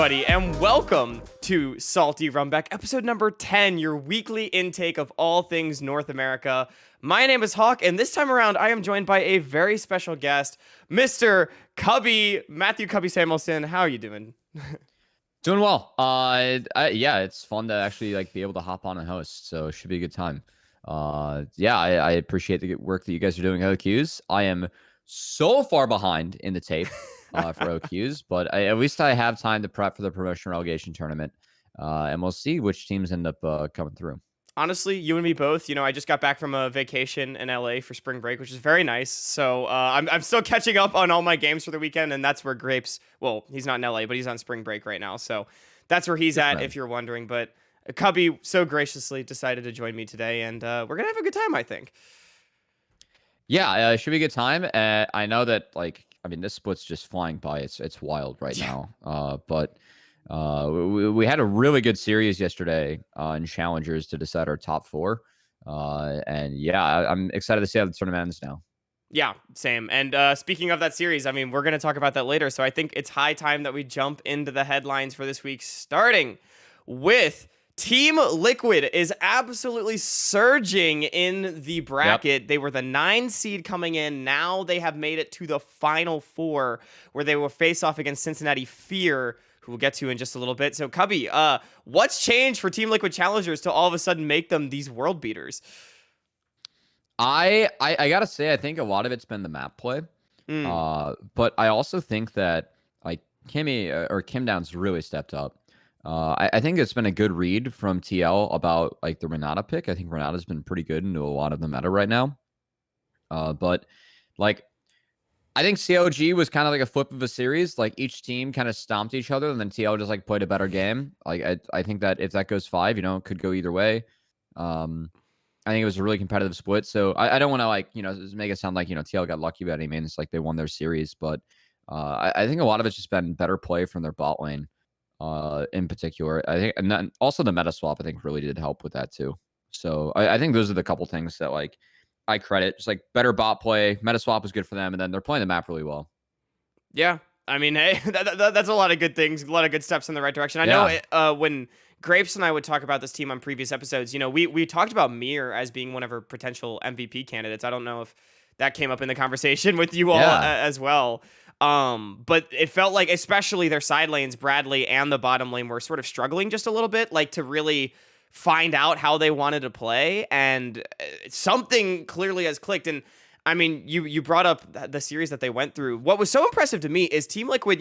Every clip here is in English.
everybody, and welcome to Salty Runback, episode number 10, your weekly intake of all things North America. My name is Hawk, and this time around, I am joined by a very special guest, Mr. Cubby, Matthew Cubby Samuelson. How are you doing? Doing well. Yeah, it's fun to actually be able to hop on and host, so it should be a good time. I appreciate the good work that you guys are doing at OQs. I am so far behind in the tape for OQs, but at least I have time to prep for the promotion relegation tournament, and we'll see which teams end up coming through. Honestly, you and me both. You know, I just got back from a vacation in LA for spring break, which is very nice. So I'm still catching up on all my games for the weekend, and that's where Grapes. Well, he's not in LA, but he's on spring break right now, so that's where he's at. If you're wondering, but Cubby so graciously decided to join me today, and we're gonna have a good time, I think. Yeah, it should be a good time. I know that this split's just flying by. It's wild right now. But we had a really good series yesterday in challengers to decide our top four. And yeah, I'm excited to see how the tournament ends now. Yeah, same. And speaking of that series, I mean, we're going to talk about that later. So I think it's high time that we jump into the headlines for this week, starting with Team Liquid is absolutely surging in the bracket. Yep. They were the 9 seed coming in. Now they have made it to the final 4, where they will face off against Cincinnati Fear, who we'll get to in just a little bit. So, Cubby, what's changed for Team Liquid challengers to all of a sudden make them these world beaters? I gotta say, I think a lot of it's been the map play. But I also think that Kimmy or Kim Down's really stepped up. I think it's been a good read from TL about the Renata pick. I think Renata's been pretty good into a lot of the meta right now. But I think CLG was kind of like a flip of a series. Each team kind of stomped each other, and then TL just played a better game. I think that if that goes 5, it could go either way. I think it was a really competitive split. So I don't want to make it sound like TL got lucky by any means. They won their series, but I think a lot of it's just been better play from their bot lane. In particular, I think, and then also the meta swap, I think, really did help with that too. So I think those are the couple things that I credit. Just better bot play, meta swap was good for them, and then they're playing the map really well. Yeah, I mean, hey, that's a lot of good things, a lot of good steps in the right direction. I know when Grapes and I would talk about this team on previous episodes, we talked about Mir as being one of our potential MVP candidates. I don't know if that came up in the conversation with you all as well. But it felt like, especially their side lanes, Bradley and the bottom lane, were sort of struggling just a little bit, to really find out how they wanted to play, and something clearly has clicked. And I mean, you brought up the series that they went through. What was so impressive to me is Team Liquid,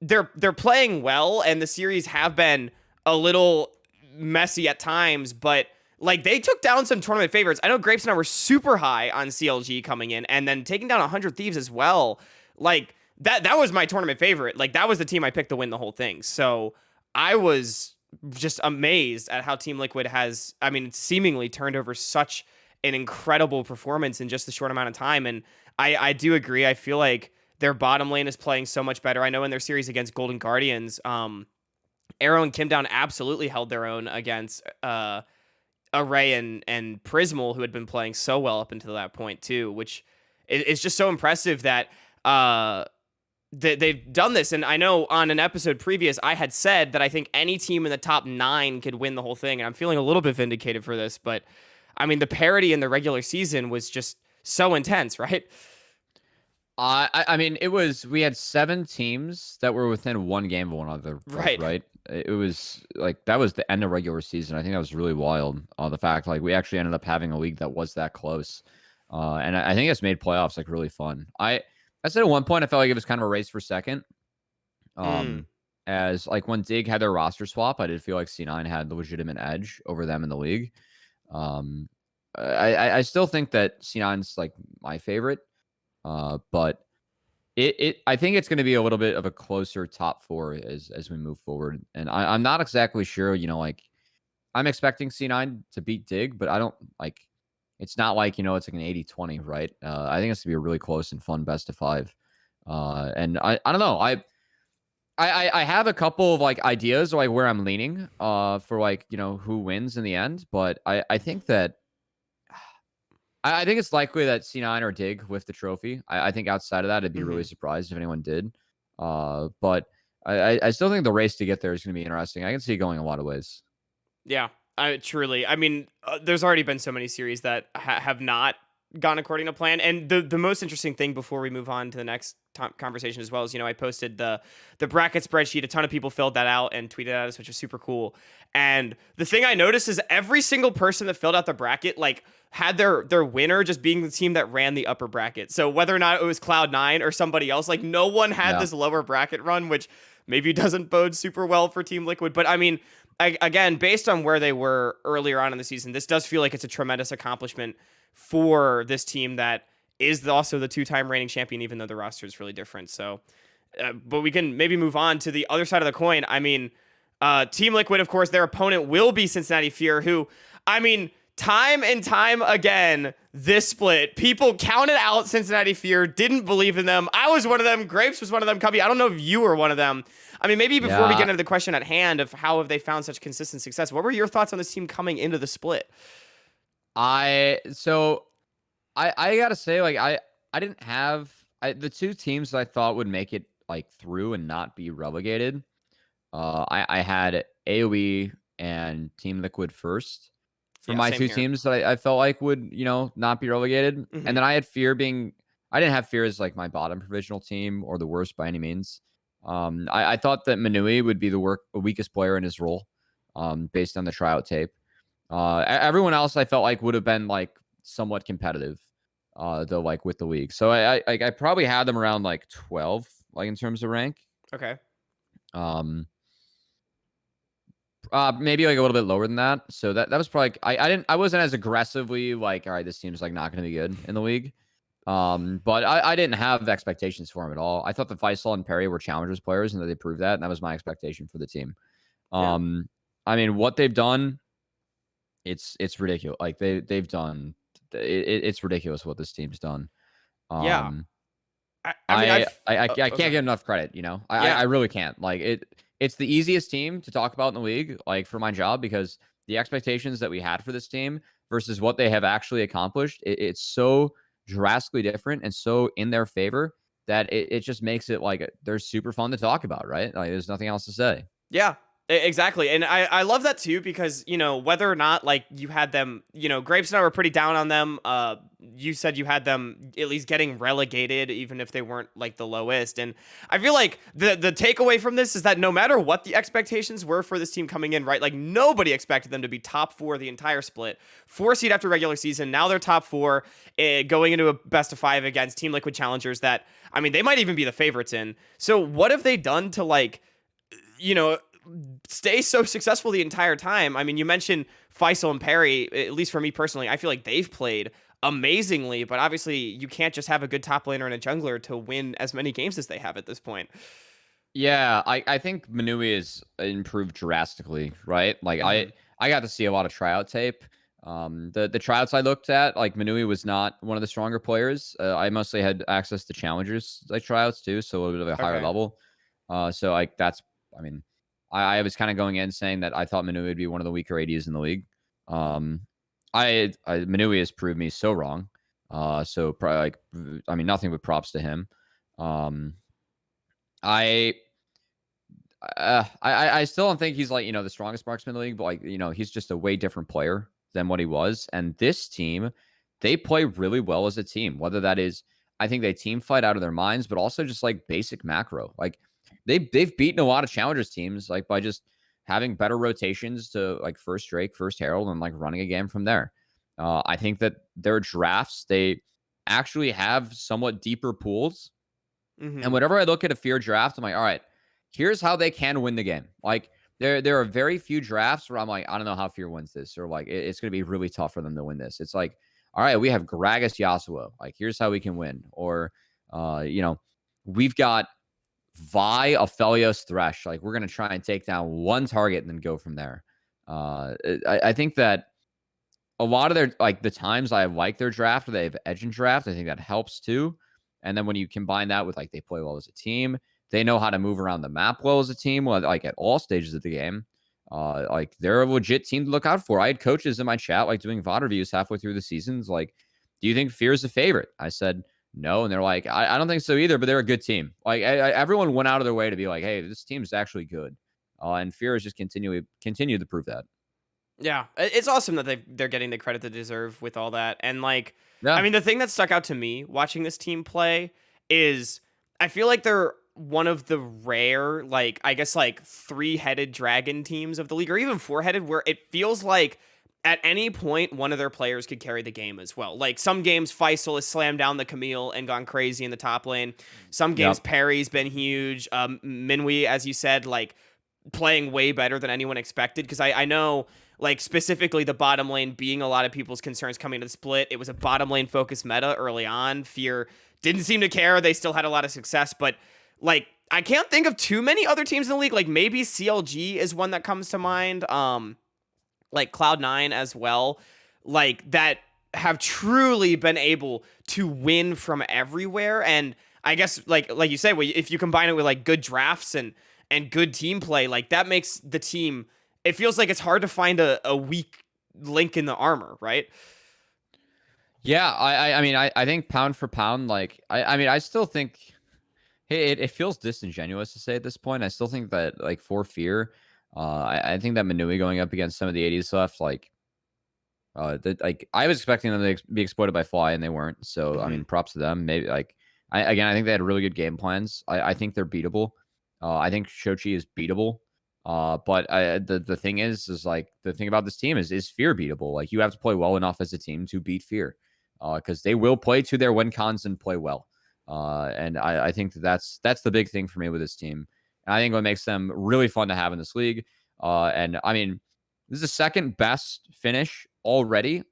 they're playing well, and the series have been a little messy at times, but they took down some tournament favorites. I know Grapes and I were super high on CLG coming in, and then taking down 100 Thieves as well. That was my tournament favorite. That was the team I picked to win the whole thing. So I was just amazed at how Team Liquid has, seemingly turned over such an incredible performance in just a short amount of time. And I do agree. I feel like their bottom lane is playing so much better. I know in their series against Golden Guardians, Arrow and Kim Down absolutely held their own against Array and Prismal, who had been playing so well up until that point too, which is just so impressive that they've done this. And I know on an episode previous, I had said that I think any team in the top 9 could win the whole thing. And I'm feeling a little bit vindicated for this, but I mean, the parity in the regular season was just so intense, right? I mean, we had 7 teams that were within 1 game of one another. Right. It was that was the end of regular season. I think that was really wild. The fact we actually ended up having a league that was that close. And I think it's made playoffs really fun. I said at one point I felt like it was kind of a race for second. As when Dig had their roster swap, I did feel like C9 had the legitimate edge over them in the league. I still think that C9's my favorite. But I think it's going to be a little bit of a closer top 4 as we move forward. And I'm not exactly sure, I'm expecting C9 to beat Dig, but I don't it's not it's an 80-20, right? I think it's going to be a really close and fun best of 5. And I don't know. I have a couple of ideas where I'm leaning for who wins in the end, but I think that I think it's likely that C9 or Dig with the trophy. I think outside of that, I'd be really surprised if anyone did. But I still think the race to get there is going to be interesting. I can see it going a lot of ways. Yeah, truly. I mean, there's already been so many series that have not gone according to plan. And the most interesting thing before we move on to the next conversation as well is, I posted the bracket spreadsheet. A ton of people filled that out and tweeted at us, which was super cool. And the thing I noticed is every single person that filled out the bracket, like, had their winner just being the team that ran the upper bracket. So whether or not it was Cloud9 or somebody else, like, no one had this lower bracket run, which maybe doesn't bode super well for Team Liquid. But I mean, again, based on where they were earlier on in the season, this does feel like it's a tremendous accomplishment for this team that is also the two-time reigning champion, even though the roster is really different. So, but we can maybe move on to the other side of the coin. I mean, Team Liquid, of course, their opponent will be Cincinnati Fear, who, I mean, time and time again, this split, people counted out Cincinnati Fear, didn't believe in them. I was one of them. Grapes was one of them. Cubby, I don't know if you were one of them. I mean, maybe before we get into the question at hand of how have they found such consistent success, what were your thoughts on this team coming into the split? I gotta say, like, I didn't have the two teams that I thought would make it like through and not be relegated. I had AoE and Team Liquid first for my two teams that I felt like would, not be relegated. And then I had Fear I didn't have Fear as like my bottom provisional team or the worst by any means. I thought that Manui would be the weakest player in his role, based on the tryout tape. Everyone else I felt like would have been like somewhat competitive, though, like with the league. So I probably had them around like 12, like in terms of rank. Okay. Maybe like a little bit lower than that. So that was probably I wasn't as aggressively like, all right, this team's like not going to be good in the league. But I didn't have expectations for him at all. I thought that Faisal and Perry were challengers players and that they proved that. And that was my expectation for the team. I mean, what they've done, it's ridiculous. Like they've done, it's ridiculous what this team's done. I can't get enough credit. I really can't. Like it's the easiest team to talk about in the league, like for my job, because the expectations that we had for this team versus what they have actually accomplished, it's so drastically different and so in their favor that it just makes it like they're super fun to talk about, right? Like there's nothing else to say. Yeah, exactly. And I love that too, because, whether or not like you had them, Grapes and I were pretty down on them. You said you had them at least getting relegated, even if they weren't like the lowest. And I feel like the takeaway from this is that no matter what the expectations were for this team coming in, right? Like nobody expected them to be top 4 the entire split, 4 seed after regular season. Now they're top 4, going into a best of 5 against Team Liquid challengers that, I mean, they might even be the favorites in. So what have they done to like, stay so successful the entire time? I mean, you mentioned Faisal and Perry. At least for me personally, I feel like they've played amazingly, but obviously you can't just have a good top laner and a jungler to win as many games as they have at this point. Yeah, I think Manui is improved drastically, right? Like I got to see a lot of tryout tape. The tryouts I looked at, like Manui was not one of the stronger players. I mostly had access to challengers like tryouts too, so a little bit of a higher level. So like that's, I mean, I was kind of going in saying that I thought Manui would be one of the weaker ADs in the league. Manui has proved me so wrong. So probably like, I mean, nothing but props to him. I still don't think he's like, the strongest marksman in the league, but like, he's just a way different player than what he was. And this team, they play really well as a team, whether that is, I think they team fight out of their minds, but also just like basic macro. Like they've beaten a lot of challengers teams, like by just having better rotations to like first Drake, first Herald, and like running a game from there. I think that their drafts, they actually have somewhat deeper pools. And whenever I look at a Fear draft, I'm like, all right, here's how they can win the game. Like there are very few drafts where I'm like, I don't know how Fear wins this, or like it's going to be really tough for them to win this. It's like, all right, we have Gragas Yasuo. Like here's how we can win. Or, we've got Vi, Aphelios, Thresh. Like we're going to try and take down one target and then go from there. I think that a lot of their, like the times I like their draft, or they have edge in draft, I think that helps too. And then when you combine that with like they play well as a team, they know how to move around the map well as a team, like at all stages of the game. Like they're a legit team to look out for. I had coaches in my chat like doing VOD reviews halfway through the seasons. Like, do you think Fear is a favorite? I said, no, and they're like, I don't think so either, but they're a good team. Like everyone went out of their way to be like, hey, this team is actually good, and Fear has just continued to prove that. Yeah, it's awesome that they're getting the credit they deserve with all that. And like, I Yeah, mean, the thing that stuck out to me watching this team play is I feel like they're one of the rare, like, I guess, like, three-headed dragon teams of the league, or even four-headed, where it feels like at any point one of their players could carry the game as well. Like some games, Faisal has slammed down the Camille and gone crazy in the top lane. Some games, yep. Perry's been huge. Minwee, as you said, like playing way better than anyone expected. Because I know, like, specifically the bottom lane being a lot of people's concerns coming to the split. It was a bottom lane focused meta early on. Fear didn't seem to care. They still had a lot of success, but like I can't think of too many other teams in the league. Like maybe CLG is one that comes to mind. Like Cloud9 as well. Like that have truly been able to win from everywhere. And I guess like you say, if you combine it with like good drafts and good team play, like that makes the team. It feels like it's hard to find a weak link in the armor, right? Yeah, I mean, I think pound for pound, like, I mean, I still think it feels disingenuous to say at this point. I still think that, like, for Fear, I think that Manui going up against some of the 80s left, like, like I was expecting them to be exploited by Fly, and they weren't. So, I Mm-hmm. mean, props to them. Maybe, like, I think they had really good game plans. I think they're beatable. I think Shochi is beatable. But the thing is like the thing about this team is Fear beatable? Like you have to play well enough as a team to beat Fear, because they will play to their win cons and play well. And I think that's the big thing for me with this team. And I think what makes them really fun to have in this league. And I mean, this is the second best finish already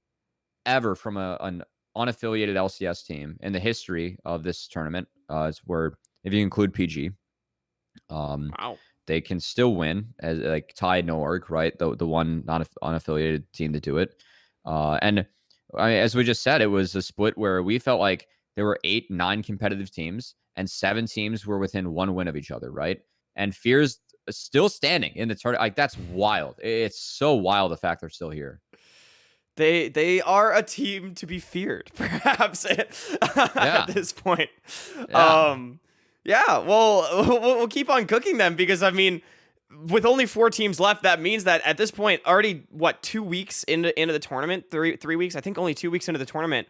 ever from an unaffiliated LCS team in the history of this tournament. It's where if you include PG. Um, Wow. they can still win as like Tide Norg, right? The one non unaffiliated team to do it. And I mean, as we just said, it was a split where we felt like there were 8, 9 competitive teams, and 7 teams were within 1 win of each other, right? And Fear's still standing in the tournament. Like that's wild. It's so wild the fact they're still here. They are a team to be feared, perhaps at Yeah, this point. yeah. Yeah. Well, we'll keep on cooking them because I mean, with only 4 teams left, that means that at this point, already what 2 weeks into the tournament, 3 weeks, I think only 2 weeks into the tournament,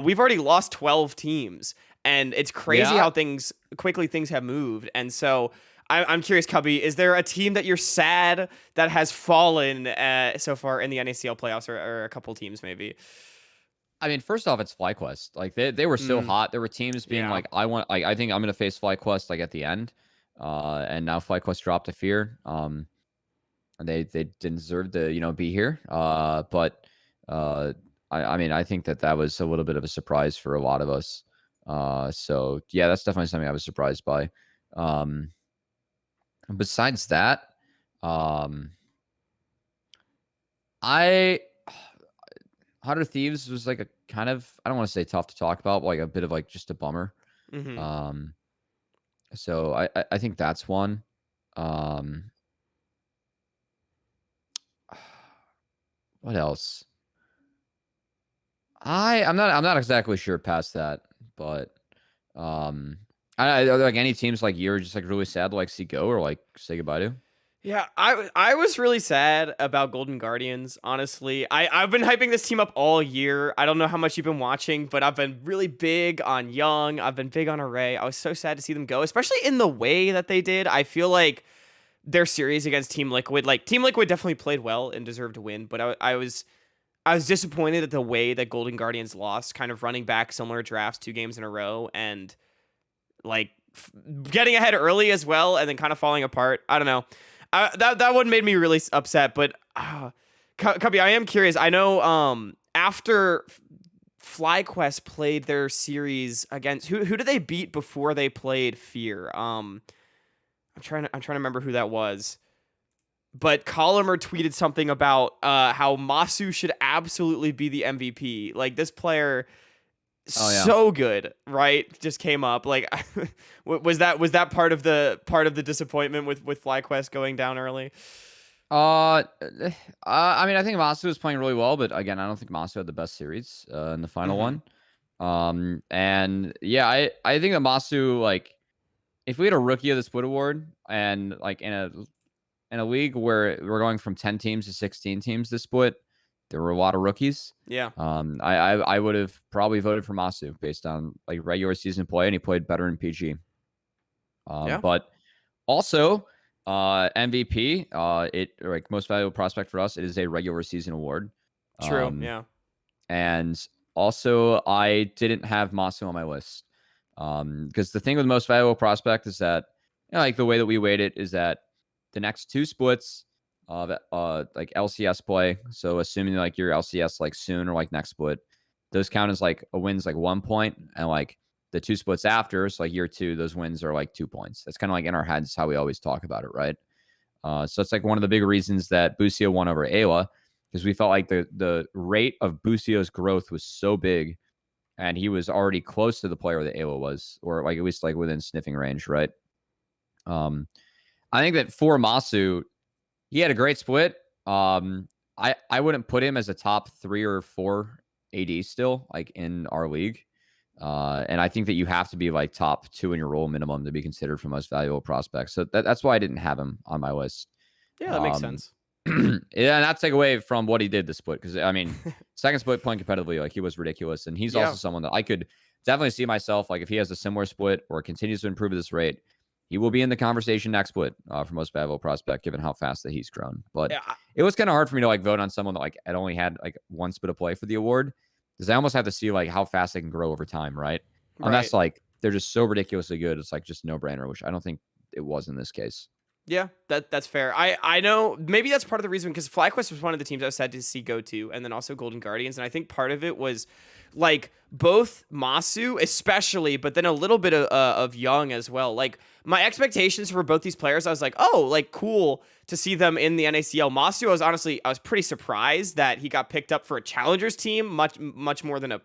we've already lost 12 teams, and it's crazy Yeah. how quickly things have moved, and so. I'm curious, Cubby, is there a team that you're sad that has fallen so far in the NACL playoffs, or a couple teams maybe? I mean, first off, it's FlyQuest. Like they were so Mm, hot. There were teams being yeah. like, I think I'm gonna face FlyQuest like at the end. And now FlyQuest dropped to Fear. And they didn't deserve to, be here. But I mean, I think that was a little bit of a surprise for a lot of us. So yeah, that's definitely something I was surprised by. Besides that, um, I 100 Thieves was like a kind of, I don't want to say tough to talk about, but like a bit of like just a bummer. Hmm. Um, so I think that's one. Um, what else? I'm not exactly sure past that, but are there like any teams like you're just like really sad to like see go or like say goodbye to? Yeah, I was really sad about Golden Guardians, honestly. I've been hyping this team up all year. I don't know how much you've been watching, but I've been really big on Young. I've been big on Array. I was so sad to see them go, especially in the way that they did. I feel like their series against Team Liquid, like Team Liquid definitely played well and deserved to win, but I was disappointed at the way that Golden Guardians lost, kind of running back similar drafts 2 games in a row and like getting ahead early as well, and then kind of falling apart. I don't know. That one made me really upset. But Cubby, I am curious. I know after FlyQuest played their series against who did they beat before they played Fear? I'm trying to remember who that was. But Colomer tweeted something about how Masu should absolutely be the MVP. Like this player, Oh yeah. so good, right? Just came up. Like, was that part of the disappointment with FlyQuest going down early? I mean, I think Masu was playing really well, but again, I don't think Masu had the best series in the final Mm-hmm. one. And yeah, I think that Masu, like, if we had a rookie of the split award, and like in a league where we're going from 10 teams to 16 teams this split, there were a lot of rookies. Yeah. I would have probably voted for Masu based on like regular season play, and he played better in PG. Yeah. But also, MVP, it like most valuable prospect for us, it is a regular season award. True. Yeah. And also, I didn't have Masu on my list. Because the thing with most valuable prospect is that, you know, like the way that we weight it is that the next two splits of like LCS play. So assuming like your LCS like soon or like next split, those count as like a win's like 1 point, and like the two splits after, so like year two, those wins are like 2 points. That's kind of like in our heads how we always talk about it, right? So it's like one of the big reasons that Busio won over Ayla, because we felt like the rate of Busio's growth was so big, and he was already close to the player that Ayla was, or like at least like within sniffing range, right? I think that for Masu, he had a great split. I wouldn't put him as a top 3 or 4 AD still, like in our league. And I think that you have to be like top 2 in your role minimum to be considered for most valuable prospects. So that's why I didn't have him on my list. Yeah, that makes sense. Yeah, not take away from what he did the split, because I mean, second split playing competitively, like he was ridiculous, and he's also someone that I could definitely see myself, like if he has a similar split or continues to improve at this rate, he will be in the conversation next split for most valuable prospect, given how fast that he's grown. But Yeah. it was kind of hard for me to like vote on someone that like had only had like one split of play for the award, because I almost have to see like how fast they can grow over time, right? And that's like they're just so ridiculously good. It's like just no brainer, which I don't think it was in this case. Yeah, that's fair. I know maybe that's part of the reason, because FlyQuest was one of the teams I was sad to see go to, and then also Golden Guardians, and I think part of it was like both Masu especially, but then a little bit of Young as well. Like my expectations for both these players, I was like, oh, like cool to see them in the NACL. Masu, I was pretty surprised that he got picked up for a challengers team, much more than a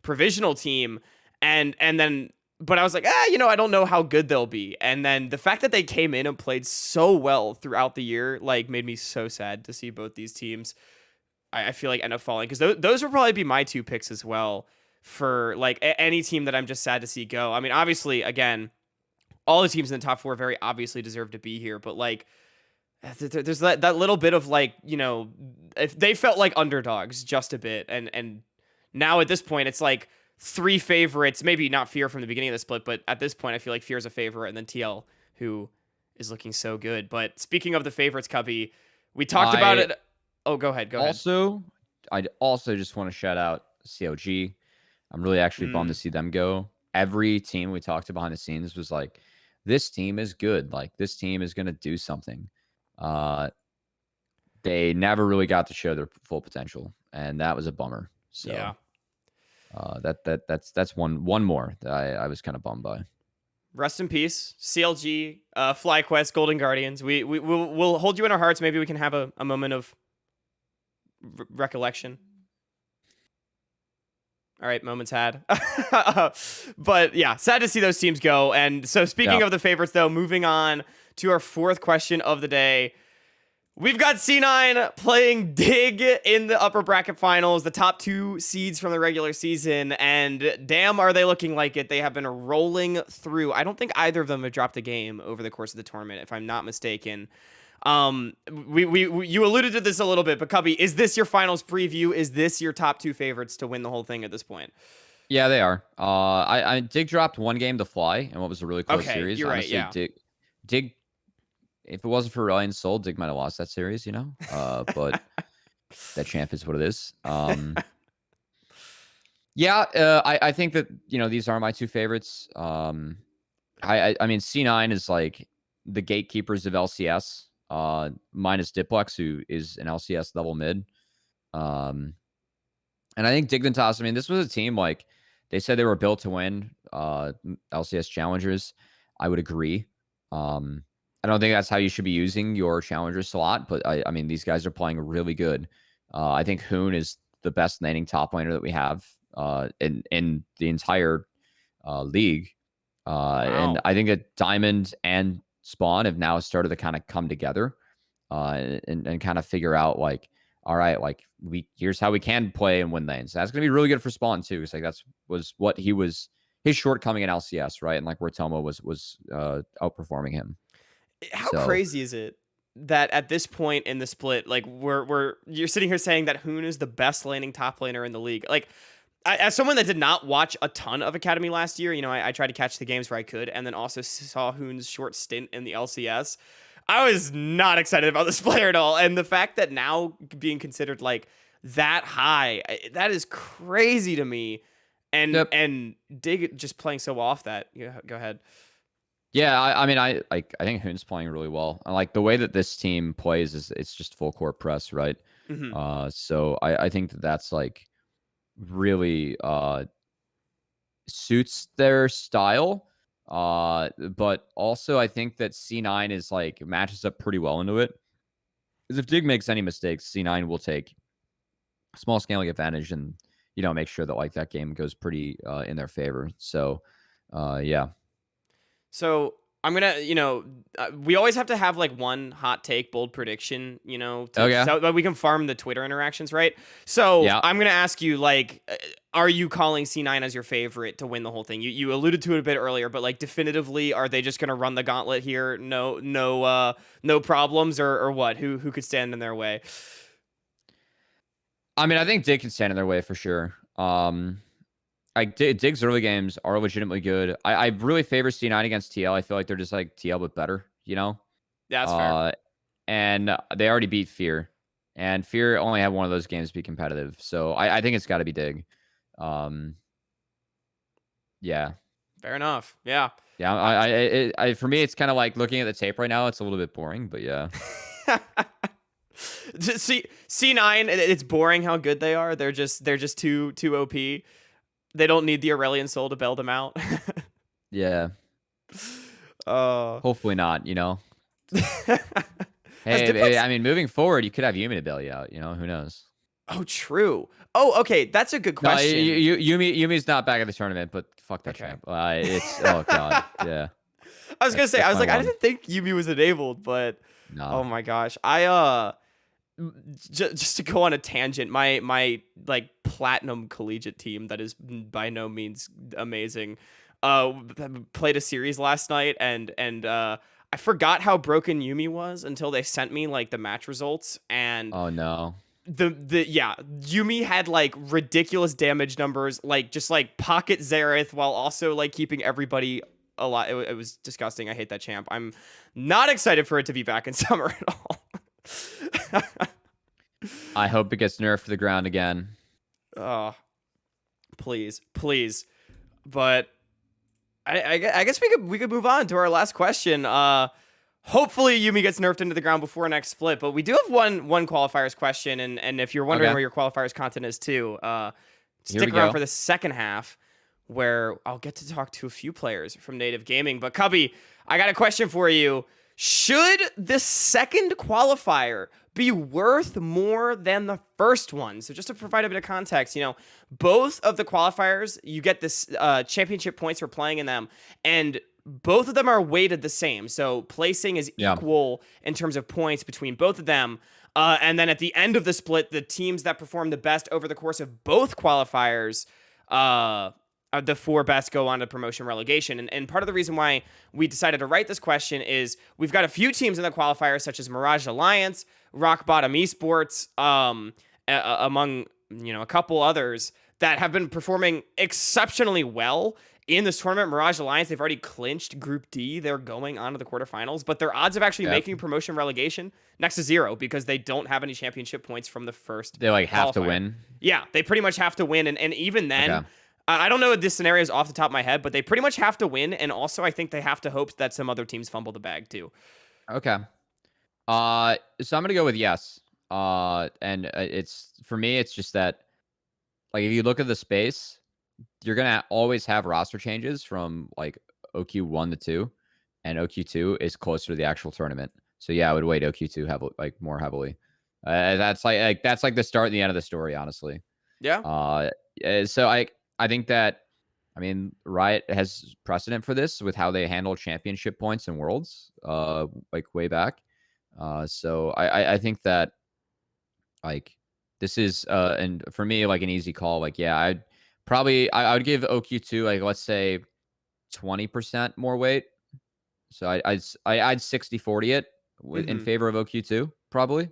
provisional team, and then. But I was like, I don't know how good they'll be. And then the fact that they came in and played so well throughout the year, like, made me so sad to see both these teams. I feel like end up falling, because those would probably be my 2 picks as well for like any team that I'm just sad to see go. I mean, obviously, again, all the teams in the top 4 very obviously deserve to be here, but like, there's that little bit of like, if they felt like underdogs just a bit, and now at this point it's like 3 favorites, maybe not Fear from the beginning of the split, but at this point I feel like Fear's a favorite, and then TL, who is looking so good. But speaking of the favorites, Cubby, we talked about it. Oh, go ahead. I'd also just want to shout out CLG. I'm really actually bummed to see them go. Every team we talked to behind the scenes was like, this team is good. Like, this team is going to do something. They never really got to show their full potential, and that was a bummer. So yeah. That's one more that I was kind of bummed by. Rest in peace, CLG, FlyQuest, Golden Guardians. We'll hold you in our hearts. Maybe we can have a moment of recollection. All right, moments had. But yeah, sad to see those teams go. And so speaking of the favorites, though, moving on to our 4th question of the day. We've got C9 playing Dig in the upper bracket finals, the top 2 seeds from the regular season, and damn, are they looking like it. They have been rolling through. I don't think either of them have dropped a game over the course of the tournament, if I'm not mistaken. You alluded to this a little bit, but Cubby, is this your finals preview? Is this your top 2 favorites to win the whole thing at this point? Yeah, they are. I Dig dropped 1 game to Fly, and what was a really close series. You're Honestly, right, yeah. Dig. If it wasn't for Ryan Soul, Dig might have lost that series, but that champ is what it is. Yeah, I think that, these are my 2 favorites. I mean, C9 is like the gatekeepers of LCS, minus Diplex, who is an LCS level mid. And I think Dignitas, I mean, this was a team, like, they said they were built to win LCS challengers. I would agree. I don't think that's how you should be using your challenger slot, but I mean, these guys are playing really good. I think Hoon is the best laning top laner that we have in the entire league. Wow. And I think that Diamond and Spawn have now started to kind of come together and kind of figure out like, all right, like here's how we can play and win lanes. That's gonna be really good for Spawn too. It's like was what his shortcoming in LCS, right? And like where Tomo was outperforming him. How So crazy is it that at this point in the split, like you're sitting here saying that Hoon is the best laning top laner in the league? Like, as someone that did not watch a ton of Academy last year, I tried to catch the games where I could, and then also saw Hoon's short stint in the LCS. I was not excited about this player at all, and the fact that now being considered like that high, that is crazy to me. And yep. and Dig just playing so off that. Yeah, go ahead. Yeah, I mean, I think Hoon's playing really well. I like the way that this team plays is it's just full court press, right? Mm-hmm. So I think that's like really suits their style. But also I think that C9 is like matches up pretty well into it. Because if Dig makes any mistakes, C9 will take small scaling advantage and make sure that like that game goes pretty in their favor. So yeah. So I'm gonna, we always have to have like one hot take, bold prediction, Okay. so that we can farm the Twitter interactions, right? So Yeah. I'm gonna ask you, like, are you calling C9 as your favorite to win the whole thing? You alluded to it a bit earlier, but like definitively, are they just gonna run the gauntlet here? No problems, or what? Who could stand in their way? I mean, I think Dig can stand in their way for sure. Like Dig's early games are legitimately good. I really favor C9 against TL. I feel like they're just like TL but better, Yeah, that's fair. And they already beat Fear, and Fear only had one of those games be competitive. So I think it's got to be Dig. Yeah, Fair enough. Yeah. yeah. For me, it's kind of like looking at the tape right now. It's a little bit boring, but yeah. C9, it's boring how good they are. They're just too OP. They don't need the Aurelion Soul to bail them out. Yeah. Hopefully not, Hey, I mean, moving forward, you could have Yumi to bail you out, who knows? Oh, true. Oh, okay. That's a good question. No, Yumi's not back at the tournament, but fuck that champ. It's oh god, yeah. I was gonna say, I didn't think Yumi was enabled, but oh my gosh, just to go on a tangent, my like platinum collegiate team that is by no means amazing, played a series last night, and I forgot how broken Yumi was until they sent me like the match results, and oh no. Yumi had like ridiculous damage numbers, like just like pocket Xerath while also like keeping everybody alive. It was disgusting. I hate that champ. I'm not excited for it to be back in summer at all. I hope it gets nerfed to the ground again. Oh, please. But I guess we could move on to our last question. Hopefully Yumi gets nerfed into the ground before next split, but we do have one qualifiers question, and if you're wondering where your qualifiers content is too, stick around for the second half, where I'll get to talk to a few players from Native Gaming. But Cubby, I got a question for you. Should the second qualifier be worth more than the first one? So just to provide a bit of context, both of the qualifiers, you get this championship points for playing in them, and both of them are weighted the same. So placing is equal in terms of points between both of them. And then at the end of the split, the teams that perform the best over the course of both qualifiers, the four best go on to promotion relegation. And part of the reason why we decided to write this question is we've got a few teams in the qualifiers, such as Mirage Alliance, Rock Bottom Esports, among a couple others that have been performing exceptionally well in this tournament. Mirage Alliance, they've already clinched Group D. They're going on to the quarterfinals, but their odds of actually making promotion relegation next to 0 because they don't have any championship points from the first. They like have to win. Yeah, they pretty much have to win, and even then, I don't know if this scenario is off the top of my head, but they pretty much have to win, and also I think they have to hope that some other teams fumble the bag too. Okay. So I'm gonna go with yes. And it's for me, it's just that, like, if you look at the space, you're gonna always have roster changes from like OQ1 to 2, and OQ2 is closer to the actual tournament. So yeah, I would weight OQ2 like more heavily. That's like the start and the end of the story, honestly. Yeah. So I think that, I mean, Riot has precedent for this with how they handle championship points in Worlds, like way back. So I think that Like this is and for me like an easy call. Like yeah, I would give OQ2 like let's say 20% more weight. So I'd 60-40 it in Hmm. favor of OQ2 probably.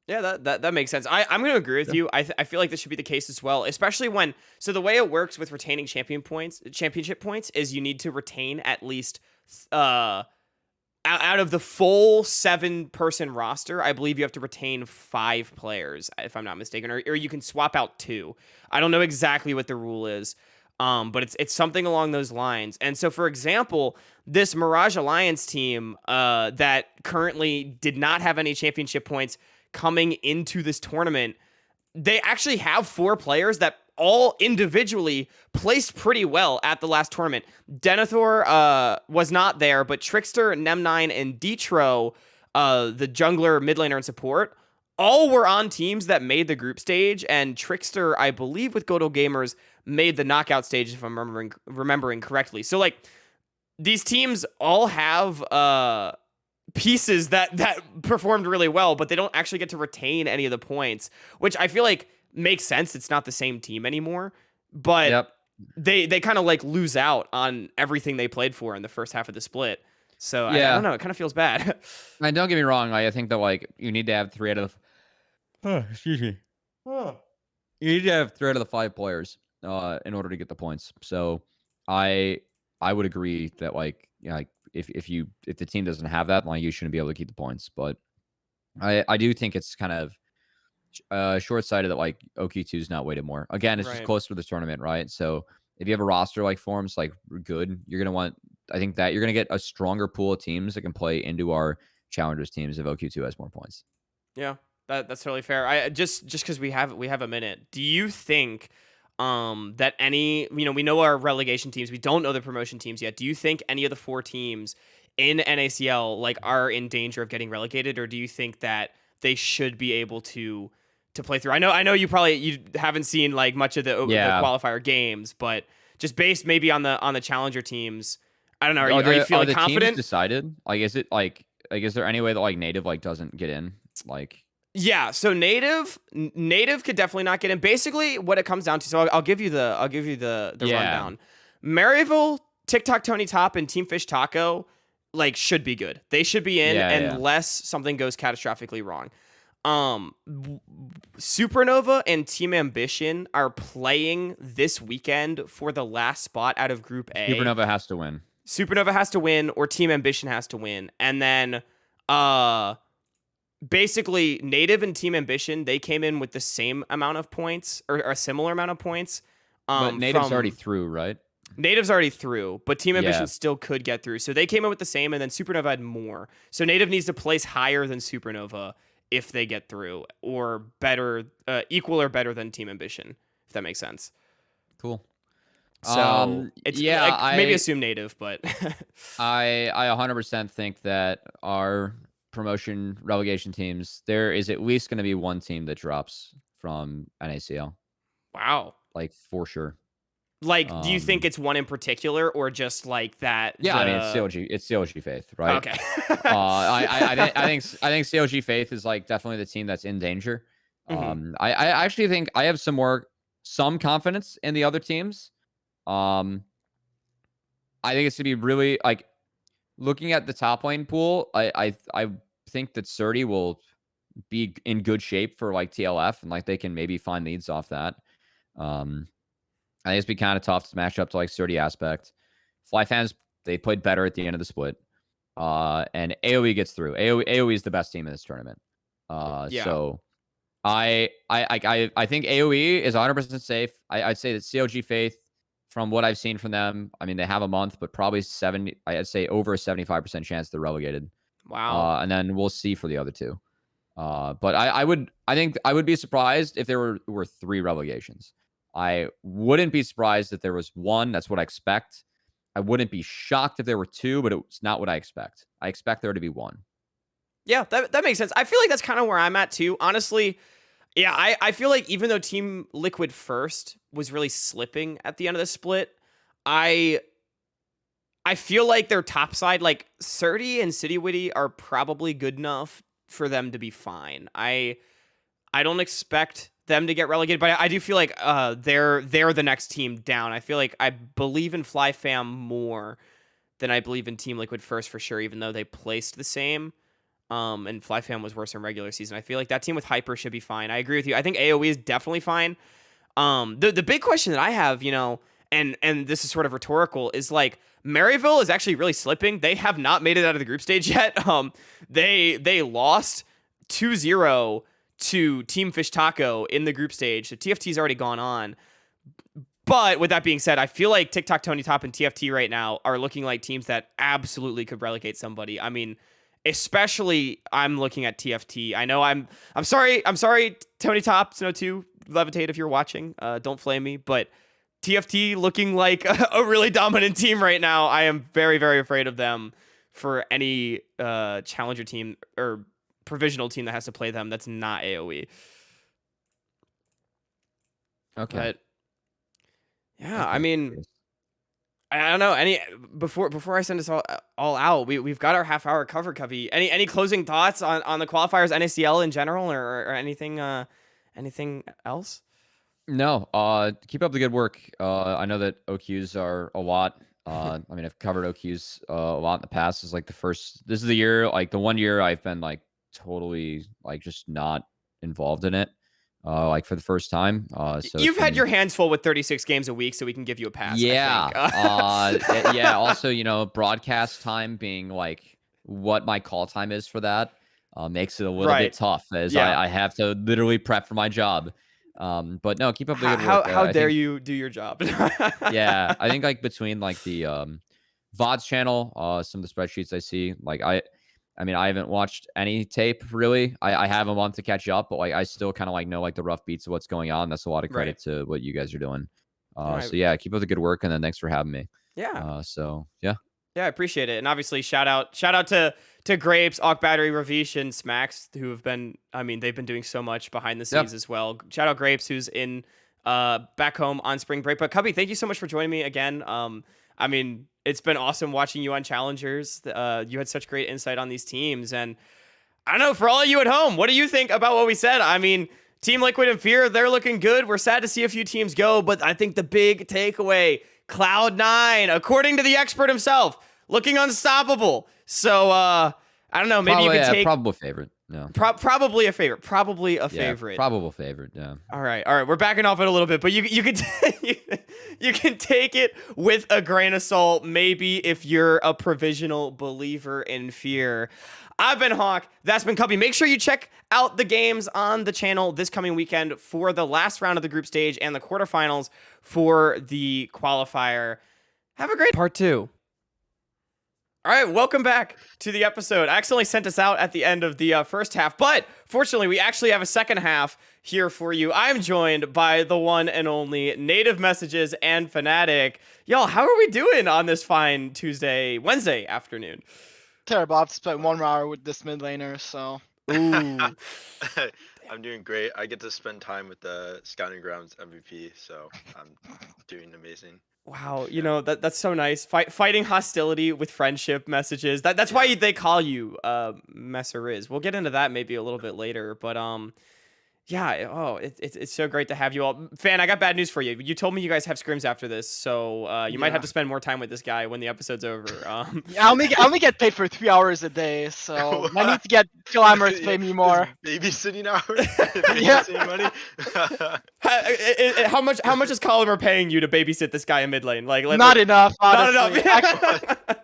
Yeah, that makes sense. I'm going to agree with Yeah. you. I feel like this should be the case as well, especially when so the way it works with retaining championship points is you need to retain at least out of the full 7-person roster, I believe you have to retain 5 players, if I'm not mistaken, or you can swap out 2. I don't know exactly what the rule is, but it's something along those lines. And so, for example, this Mirage Alliance team that currently did not have any championship points coming into this tournament, they actually have 4 players that all individually placed pretty well at the last tournament. Denethor was not there, but Trickster, Nem9, and Detro, the jungler, mid laner, and support, all were on teams that made the group stage. And Trickster, I believe, with Godel Gamers, made the knockout stage, if I'm remembering correctly. So, like, these teams all have pieces that performed really well, but they don't actually get to retain any of the points, which I feel like makes sense. It's not the same team anymore, but Yep. they kind of like lose out on everything they played for in the first half of the split. So I Yeah. don't know. It kind of feels bad. And don't get me wrong, like, I think that like you need to have 3 out of the excuse me. You need to have 3 out of the 5 players in order to get the points. So I I would agree that like yeah, like if the team doesn't have that, like you shouldn't be able to keep the points. But I do think it's kind of short-sighted that like OQ2 is not weighted more. Again, it's just Right. close to this tournament, right? So if you have a roster like forms like good, you're gonna want. I think that you're gonna get a stronger pool of teams that can play into our challengers teams if OQ2 has more points. Yeah, that's totally fair. I just because we have a minute. Do you think that any we know our relegation teams, we don't know the promotion teams yet. Do you think any of the 4 teams in NACL like are in danger of getting relegated, or do you think that they should be able to play through? I know you haven't seen like much of the Yeah. qualifier games, but just based maybe on the challenger teams, I don't know. Are Are you are feeling the teams confident? decided? Like, is it like is there any way that like native like doesn't get in? Like, Yeah, so native could definitely not get in. Basically, what it comes down to. So I'll give you the yeah, rundown. Maryville, TikTok Tony Top, and Team Fish Taco like should be good. They should be in yeah. unless something goes catastrophically wrong. Supernova and Team Ambition are playing this weekend for the last spot out of Group A. Supernova has to win. Supernova has to win, or Team Ambition has to win, and then basically Native and Team Ambition, they came in with the same amount of points or a similar amount of points. But native's already From through, right? Native's already through, but Team Ambition Yeah. still could get through. So they came in with the same, and then Supernova had more. So Native needs to place higher than Supernova if they get through, or better, equal or better than Team Ambition, if that makes sense. Cool. So it's Yeah, like maybe assume Native, but I 100% think that our promotion relegation teams, there is at least going to be one team that drops from NACL, wow. like for sure. Like, do you think Um, it's one in particular, or just like that? yeah, I mean The it's CLG Faith, right? okay. I think CLG Faith is like definitely the team that's in danger. Hmm. I actually think I have some confidence in the other teams. Um, I think it's to be really like looking at the top lane pool. I think that Surdy will be in good shape for like TLF and like they can maybe find leads off that. Um, I think it's be kind of tough to match up to like Surdy Aspect. Fly fans, they played better at the end of the split. And AoE gets through. AoE is the best team in this tournament. Yeah. So I think AoE is 100% safe. I'd say that COG Faith, from what I've seen from them, I mean they have a month, but probably 70. I'd say over a 75% chance they're relegated. Wow. And then we'll see for the other two. But I think I would be surprised if there were 3 relegations. I wouldn't be surprised if there was 1. That's what I expect. I wouldn't be shocked if there were 2, but it's not what I expect. I expect there to be 1. Yeah, that makes sense. I feel like that's kind of where I'm at too. Honestly, yeah, I feel like even though Team Liquid First was really slipping at the end of the split, I I feel like their top side, like Surdy and City Witty, are probably good enough for them to be fine. I I don't expect them to get relegated, but I do feel like they're the next team down. I feel like I believe in Fly Fam more than I believe in Team Liquid first for sure, even though they placed the same. And Fly Fam was worse in regular season. I feel like that team with Hyper should be fine. I agree with you. I think AoE is definitely fine. The big question that I have, and this is sort of rhetorical, is like Maryville is actually really slipping. They have not made it out of the group stage yet. They lost 2-0 to Team Fish Taco in the group stage. So TFT's already gone on. But with that being said, I feel like TikTok, Tony Top, and TFT right now are looking like teams that absolutely could relegate somebody. I mean, especially I'm looking at TFT. I know I'm sorry, Tony Top, Snow 2, Levitate if you're watching. Don't flame me, but TFT looking like a really dominant team right now. I am very, very afraid of them for any challenger team or provisional team that has to play them that's not AoE. Okay. But yeah, Okay. I mean, I don't know. Before I send this all out, we've got our half-hour cover, Cubby. Any closing thoughts on the qualifiers, NACL in general, or anything else? No, keep up the good work. I know that OQs are a lot. I mean, I've covered OQs a lot in the past. This is like this is the year, like the 1 year I've been like totally like just not involved in it, like for the first time. So You've had your hands full with 36 games a week, so we can give you a pass. Yeah. I think. Yeah. Also, broadcast time being like what my call time is for that makes it a little bit tough, as Yeah. I have to literally prep for my job. But no, keep up the good work. How dare you do your job? Yeah, I think like between like the VODs channel, some of the spreadsheets I see, like I mean, I haven't watched any tape really. I have a month to catch up, but like I still kind of like know like the rough beats of what's going on. That's a lot of credit to what you guys are doing. So yeah, keep up the good work, and then thanks for having me. Yeah. So yeah. Yeah, I appreciate it. And obviously shout out to Grapes, Awk Battery, Ravish, and Smacks, who have been, I mean, they've been doing so much behind the scenes as well. Shout out Grapes, who's in back home on spring break. But Cubby, thank you so much for joining me again. I mean, it's been awesome watching you on Challengers. You had such great insight on these teams. And I don't know, for all of you at home, what do you think about what we said? I mean, Team Liquid and Fear, they're looking good. We're sad to see a few teams go, but I think the big takeaway, Cloud9, according to the expert himself, looking unstoppable. So, I don't know, maybe you could take... Probable favorite. No. Probably a favorite. Probably a favorite. Probable favorite, yeah. All right. We're backing off it a little bit, but you can you can take it with a grain of salt, maybe if you're a provisional believer in Fear. I've been Hawk. That's been Cubby. Make sure you check out the games on the channel this coming weekend for the last round of the group stage and the quarterfinals for the qualifier. Have a great part 2. All right, welcome back to the episode. I accidentally sent us out at the end of the first half, but fortunately, we actually have a second half here for you. I'm joined by the one and only Native Messages and Fanatiik. Y'all, how are we doing on this fine Wednesday afternoon? Terrible. I've spent 1 hour with this mid laner, so. Ooh. I'm doing great. I get to spend time with the Scouting Grounds MVP, so I'm doing amazing. Wow, that's so nice. Fighting hostility with friendship messages. That's why they call you Messer RIZZ. We'll get into that maybe a little bit later, but yeah. Oh, it's so great to have you all. Fan, I got bad news for you. You told me you guys have scrims after this, so you might have to spend more time with this guy when the episode's over. Yeah, I only get paid for 3 hours a day, so I need to get Killamer to pay me more. Babysitting hours? Babysitting money? How much is Collimer paying you to babysit this guy in mid lane? Like, not enough, honestly. Not enough.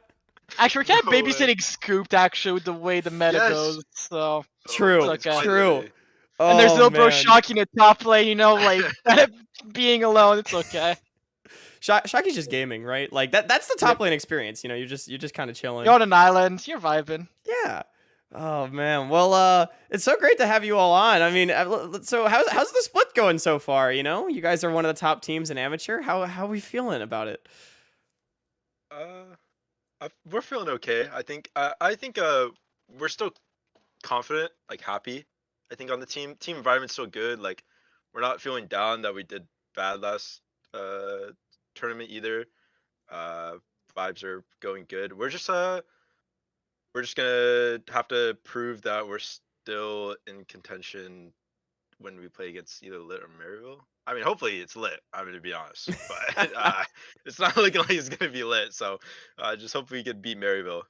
Actually, we're kind of babysitting Scooped, actually, with the way the meta goes, so. True, okay. true. And there's no bro Shocky in the top lane, like, being alone, it's okay. Shocky's just gaming, right? Like, that's the top lane experience, you're just kind of chilling. You're on an island, you're vibing. Yeah. Oh, man. Well, it's so great to have you all on. I mean, so how's the split going so far, You guys are one of the top teams in amateur. How are we feeling about it? We're feeling okay. I think we're still confident, like happy. I think on the team environment's still good. Like, we're not feeling down that we did bad last tournament either. Vibes are going good. We're just gonna have to prove that we're still in contention when we play against either Lit or Maryville. I mean, hopefully it's Lit. I'm going to be honest, but it's not looking like it's going to be Lit. So just hope we could beat Maryville.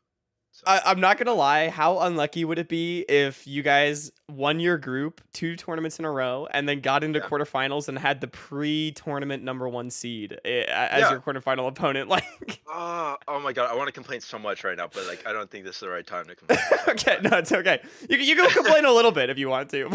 So. I'm not gonna lie. How unlucky would it be if you guys won your group 2 tournaments in a row and then got into quarterfinals and had the pre-tournament #1 seed as your quarterfinal opponent? Like, oh my god, I want to complain so much right now, but like I don't think this is the right time to complain. Okay, no, it's okay. You can complain a little bit if you want to.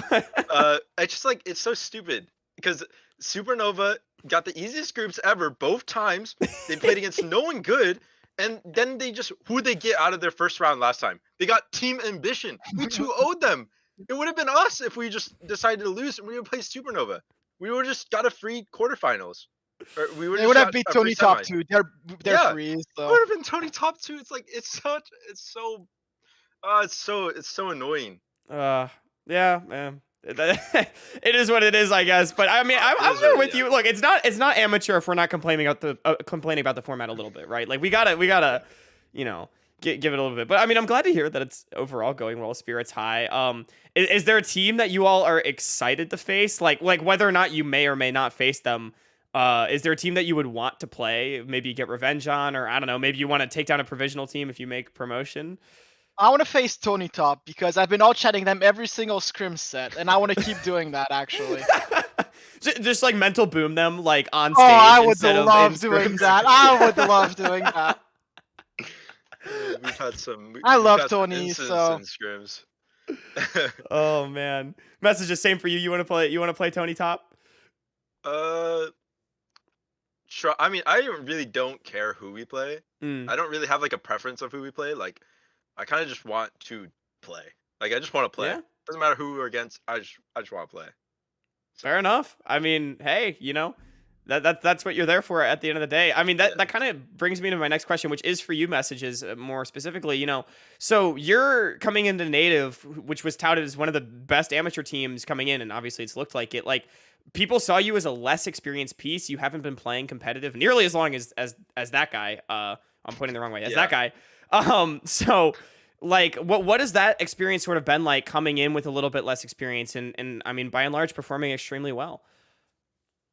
It's just like it's so stupid because Supernova got the easiest groups ever both times. They played against no one good. And then who'd they get out of their first round last time? They got Team Ambition. We 2-0'd them. It would have been us if we just decided to lose and we would play Supernova. We would have just got a free quarterfinals. They would have beat Tony top 2. They're free. So. It would have been Tony top 2. It's like it's so annoying. Yeah, man. It is what it is, I guess. But I mean, I'm there with you. Look, it's not amateur if we're not complaining about the format a little bit, right? Like we gotta, you know, give it a little bit. But I mean, I'm glad to hear that it's overall going well. Spirits high. Is there a team that you all are excited to face? Like whether or not you may or may not face them. Is there a team that you would want to play? Maybe get revenge on, or I don't know. Maybe you want to take down a provisional team if you make promotion. I want to face Tony Top because I've been out-chatting them every single scrim set, and I want to keep doing that, actually. Just like mental boom them, like, on stage. Oh, I would love doing that. I would love doing that. We've had some... I love Tony, so... scrims. Oh, man. Message is same for you. You want to play Tony Top? Sure. I mean, I really don't care who we play. I don't really have, like, a preference of who we play. Like, I kind of just want to play. Like I just want to play. Yeah. Doesn't matter who we're against. I just want to play. Fair enough. I mean, hey, you know, that's what you're there for at the end of the day. I mean, that kind of brings me to my next question, which is for you, Messages, more specifically. You know, so you're coming into Native, which was touted as one of the best amateur teams coming in, and obviously it's looked like it. Like people saw you as a less experienced piece. You haven't been playing competitive nearly as long as that guy. I'm pointing the wrong way. As that guy. So like what has that experience sort of been like coming in with a little bit less experience and I mean by and large performing extremely well?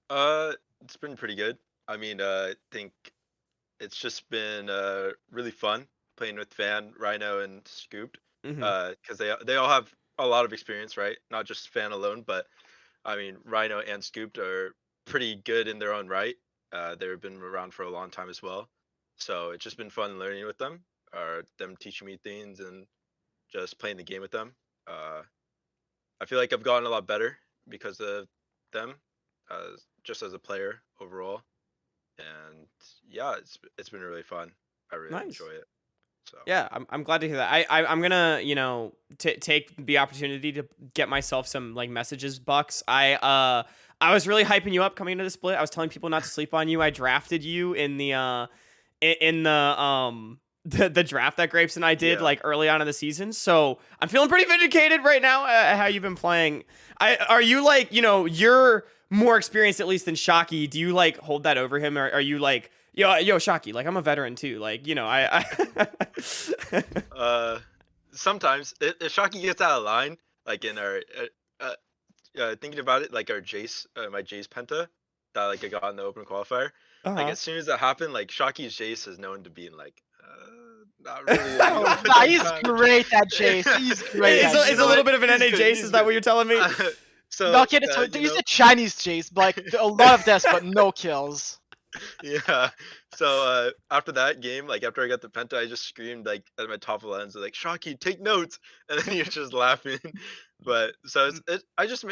It's been pretty good. I mean, I think it's just been really fun playing with Fan, Rhino, and Scooped. Because they all have a lot of experience, right? Not just Fan alone, but I mean Rhino and Scooped are pretty good in their own right. They've been around for a long time as well. So it's just been fun learning with them. Them teaching me things and just playing the game with them. I feel like I've gotten a lot better because of them, just as a player overall. And yeah, it's been really fun. I really enjoy it. So yeah, I'm glad to hear that. I'm gonna take the opportunity to get myself some like Messages bucks. I was really hyping you up coming into the split. I was telling people not to sleep on you. I drafted you in the the draft that Grapes and I did like early on in the season. So I'm feeling pretty vindicated right now how you've been playing. Are you like, you're more experienced at least than Shocky. Do you like hold that over him? Or are you like, yo, Shocky, like I'm a veteran too. Like, sometimes if Shocky gets out of line, like in our, thinking about it, like our Jace, my Jace Penta that like I got in the open qualifier. Like as soon as that happened, like Shocky's Jace is known to be in like not really. He's great at Jace. He's great. It's a little bit of an NA Jace. Is that what you're telling me? So no, kid, he's a Chinese Jace, but like a lot of deaths, but no kills. Yeah. So after that game, like after I got the Penta, I just screamed like at my top of the lens, like Shocky, take notes, and then he was just laughing. But so I just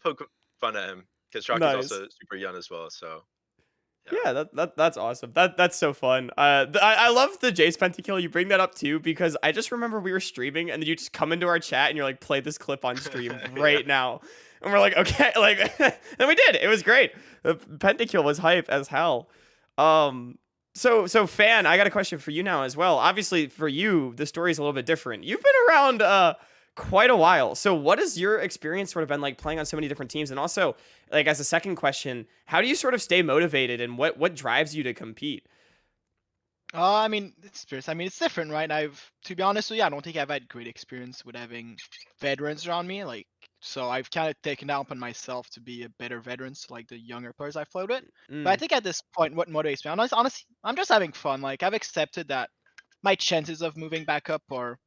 poke fun at him because Shocky's also super young as well. So. Yeah, that's awesome. That's so fun. I love the Jace pentakill. You bring that up too because I just remember we were streaming and then you just come into our chat and you're like, play this clip on stream right now, and we're like, okay, like, and we did. It was great. The pentakill was hype as hell. So Fan, I got a question for you now as well. Obviously, for you, the story is a little bit different. You've been around quite a while. So what has your experience sort of been like playing on so many different teams? And also, like as a second question, how do you sort of stay motivated and what drives you to compete? I mean, it's different, right? To be honest with you, I don't think I've had great experience with having veterans around me. Like So I've kind of taken out on myself to be a better veteran to like the younger players I played with. Mm. But I think at this point, what motivates me, honestly, I'm just having fun. Like I've accepted that my chances of moving back up are,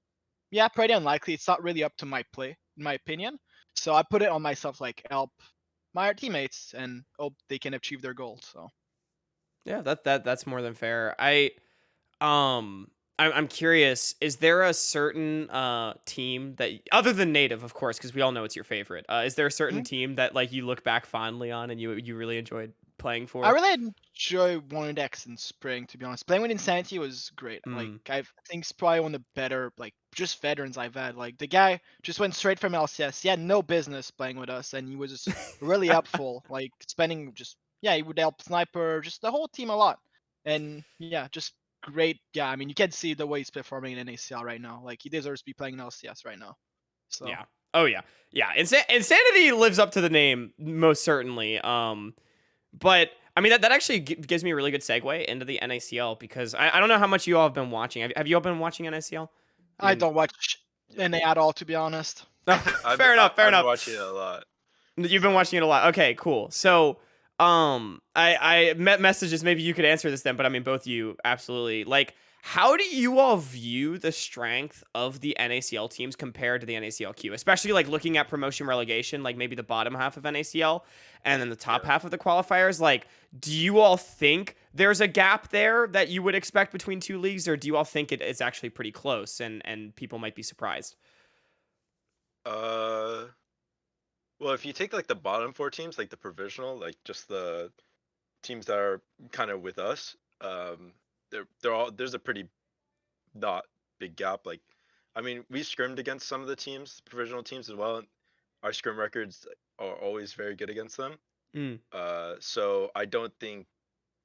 yeah, pretty unlikely. It's not really up to my play, in my opinion. So I put it on myself, like help my teammates and hope they can achieve their goal. So Yeah, that's more than fair. I'm curious, is there a certain team that other than Native, of course, because we all know it's your favorite. Is there a certain Mhm. team that like you look back fondly on and you really enjoyed playing I for? really enjoy One X in spring, to be honest. Playing with Insanity was great. Like Mm. I think it's probably one of the better like just veterans I've had. Like the guy just went straight from LCS. He had no business playing with us, and he was just really helpful. Like spending just he would help sniper, just the whole team a lot. And yeah, just great. Yeah, I mean you can see the way he's performing in NACL right now. Like he deserves to be playing in LCS right now. So Yeah. Oh yeah. Yeah. Insanity lives up to the name most certainly. But I mean that actually gives me a really good segue into the NACL because I don't know how much you all have been watching. Have you all been watching NACL? I I mean, don't watch Yeah. NA at all, to be honest. fair enough. Fair I've been enough. watching it a lot. You've been watching it a lot. Okay, cool. So, I met messages. Maybe you could answer this then, but I mean, both you absolutely. Like, how do you all view the strength of the NACL teams compared to the NACLQ, especially like looking at promotion relegation, like maybe the bottom half of NACL and then the top Yeah. half of the qualifiers? Like, do you all think there's a gap there that you would expect between two leagues, or do you all think it's actually pretty close and people might be surprised? Uh, well, if you take like the bottom four teams, like the provisional, like just the teams that are kind of with us, they're all there's a pretty not big gap. Like, I mean, we scrimmed against some of the teams, provisional teams as well. And our scrim records are always very good against them. Mm, So I don't think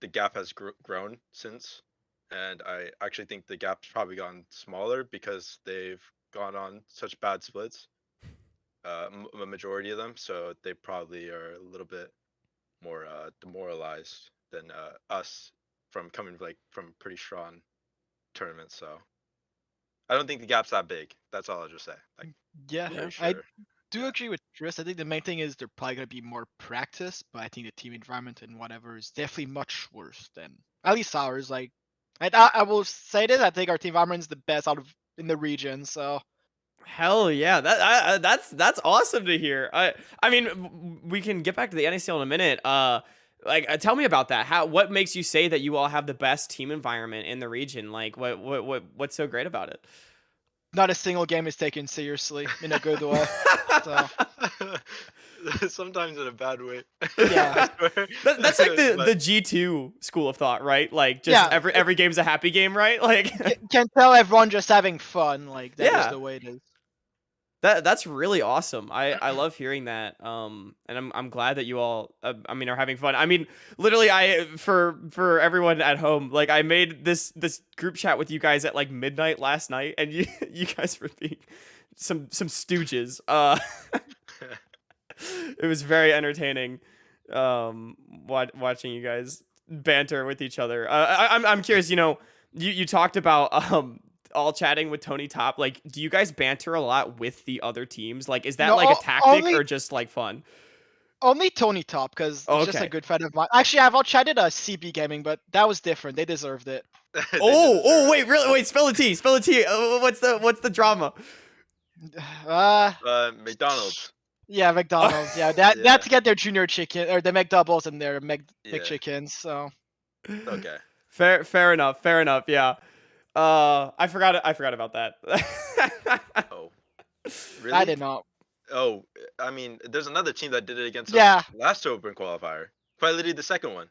the gap has grown since, and I actually think the gap's probably gotten smaller because they've gone on such bad splits. A majority of them, so they probably are a little bit more demoralized than us from coming like from pretty strong tournaments. So I don't think the gap's that big. That's all I'll just say. Like Yeah, yeah. pretty I sure. do Yeah. agree with Chris. I think the main thing is they're probably gonna be more practice, but I think the team environment and whatever is definitely much worse than at least ours. Like, I will say this: I think our team environment is the best out of in the region. So Hell yeah, that's awesome to hear. I mean, we can get back to the NACL in a minute. Tell me about that. What makes you say that you all have the best team environment in the region? Like, what's so great about it? not a single game is taken seriously in a good way. So Sometimes in a bad way. Yeah. I swear. That's like the But G2 school of thought, right? Like, just yeah, every game's a happy game, right? Like, can tell everyone just having fun. Like that is yeah. the way it is. That's really awesome. I love hearing that. And I'm glad that you all I mean are having fun. I mean, literally for everyone at home, like I made this group chat with you guys at like midnight last night and you guys were being some stooges. It was very entertaining watching you guys banter with each other. I'm curious, you talked about all chatting with Tony Top. Like, do you guys banter a lot with the other teams? Like, is that No, like a tactic only or just like fun? only Tony Top because Oh, he's just a okay. good friend of mine. Actually, I've outchatted CB Gaming, but that was different. They deserved it. they did deserve Wait, it. really? Wait, spill the tea. Spill the tea. What's the drama? Uh, McDonald's. yeah, McDonald's. Yeah, they Yeah. had to get their junior chicken or the McDoubles and their Yeah. McChickens. So Okay. Fair enough. Fair enough. Yeah. I forgot about that. Oh, I really? did not. Oh, I mean, there's another team that did it against Yeah. us last Open qualifier. Quite literally the second one.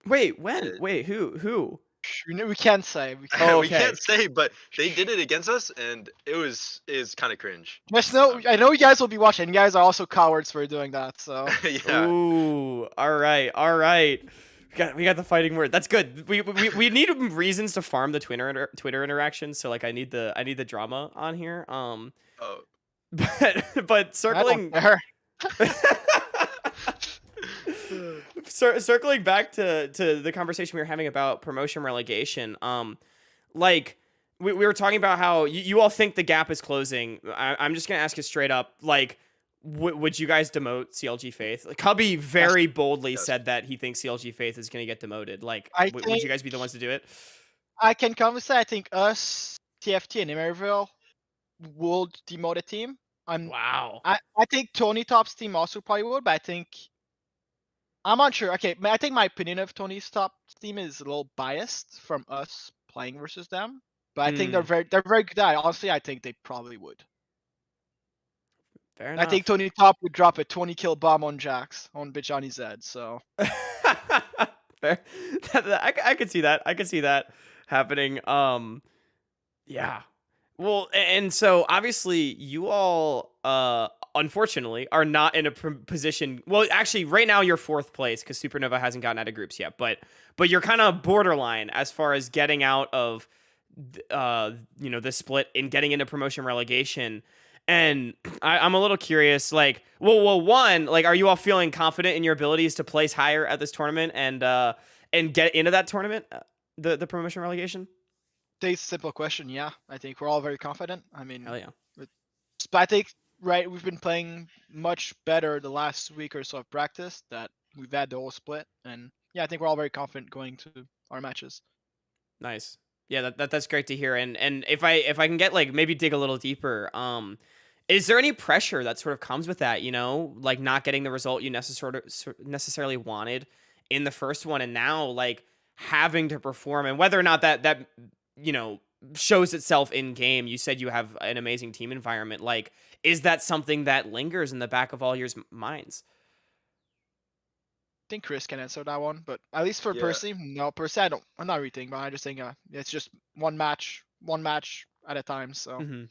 Wait, when? Uh, Wait, who? We can't say. Oh, We okay. can't say, but they did it against us, and is kind of cringe. Just know, I know you guys will be watching. You guys are also cowards for doing that. So Yeah. Ooh, all right. We got the fighting word. That's good. We need reasons to farm the Twitter interactions. So like I need the drama on here. Oh. But circling I don't care. circling back to the conversation we were having about promotion relegation. Like we were talking about how you all think the gap is closing. I'm just gonna ask you straight up. Like, would you guys demote CLG Faith? Like, Cubby very boldly Yes. said that he thinks CLG Faith is going to get demoted. Like, I would think you guys be the ones to do it? I can confidently say I think us, TFT, and Emeryville would demote a team. Wow. I think Tony Top's team also probably would, but I'm not sure. Okay, I think my opinion of Tony's Top team is a little biased from us playing versus them. But I think they're very good at it. Honestly, I think they probably would. Fair I enough. think Tony Top would drop a 20-kill bomb on Jax on Bichani Zed. So Fair. I could see that. I could see that happening. Yeah. Well, and so obviously you all, unfortunately, are not in a position. Well, actually, right now you're fourth place because Supernova hasn't gotten out of groups yet. But you're kind of borderline as far as getting out of, the split and getting into promotion relegation. And I'm a little curious, like, one, like, are you all feeling confident in your abilities to place higher at this tournament and get into that tournament, the promotion relegation? the simple question, yeah. I think we're all very confident. I mean, Hell yeah. but I think we've been playing much better the last week or so of practice that we've had the whole split, and yeah, I think we're all very confident going to our matches. Nice. Yeah, that's great to hear. And if I can get, like, maybe dig a little deeper, is there any pressure that sort of comes with that, like not getting the result you necessarily wanted in the first one, and now, like, having to perform, and whether or not that shows itself in game? You said you have an amazing team environment. Like, is that something that lingers in the back of all your minds? I think Chris can answer that one, but at least for Yeah. Percy, no, Percy, I'm not really thinking about it. I just think it's just one match at a time. So Mm-hmm.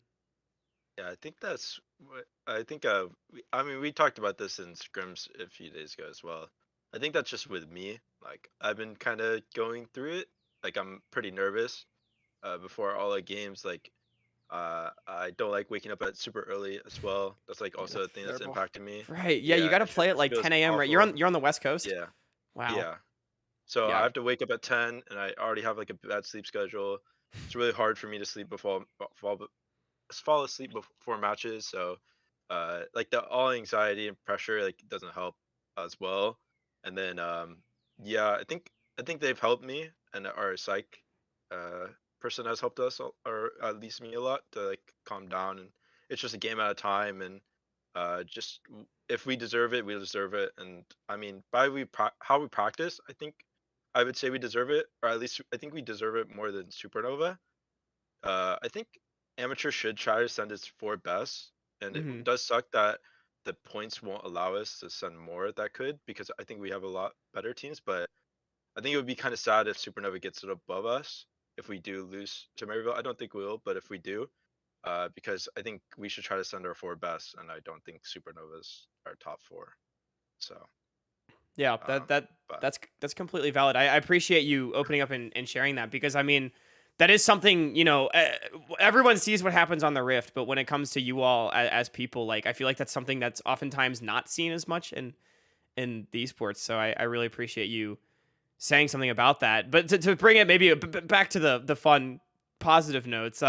Yeah, I think that's what I think. I mean, we talked about this in scrims a few days ago as well. I think that's just with me. Like, I've been kind of going through it. Like, I'm pretty nervous before all the games. Like, I don't like waking up at super early as well. That's like also a thing that's terrible. impacting me. Right. Yeah, you got to play at like feels 10 a.m. Right? awful. You're on the West Coast. Yeah, Wow. yeah. So Yeah. I have to wake up at 10, and I already have like a bad sleep schedule. It's really hard for me to sleep fall asleep before matches. So like the all anxiety and pressure like doesn't help as well. And then yeah, I think they've helped me, and our psych uh person has helped us, or at least me, a lot to like calm down. And it's just a game at a time, and just if we deserve it, we deserve it. And I mean, how we practice, I would say we deserve it, or at least I think we deserve it more than Supernova. I think amateur should try to send its four best, and Mm-hmm. it does suck that the points won't allow us to send more that could, because I think we have a lot better teams. But I think it would be kind of sad if Supernova gets it above us if we do lose to Maryville. I don't think we will, but if we do, because I think we should try to send our four best, and I don't think Supernova's our top four. So Yeah, but that's completely valid. I appreciate you opening up and sharing that, because I mean, that is something, everyone sees what happens on the Rift, but when it comes to you all as people, like, I feel like that's something that's oftentimes not seen as much in the esports. So I really appreciate you saying something about that. But to bring it maybe back to the fun, positive notes,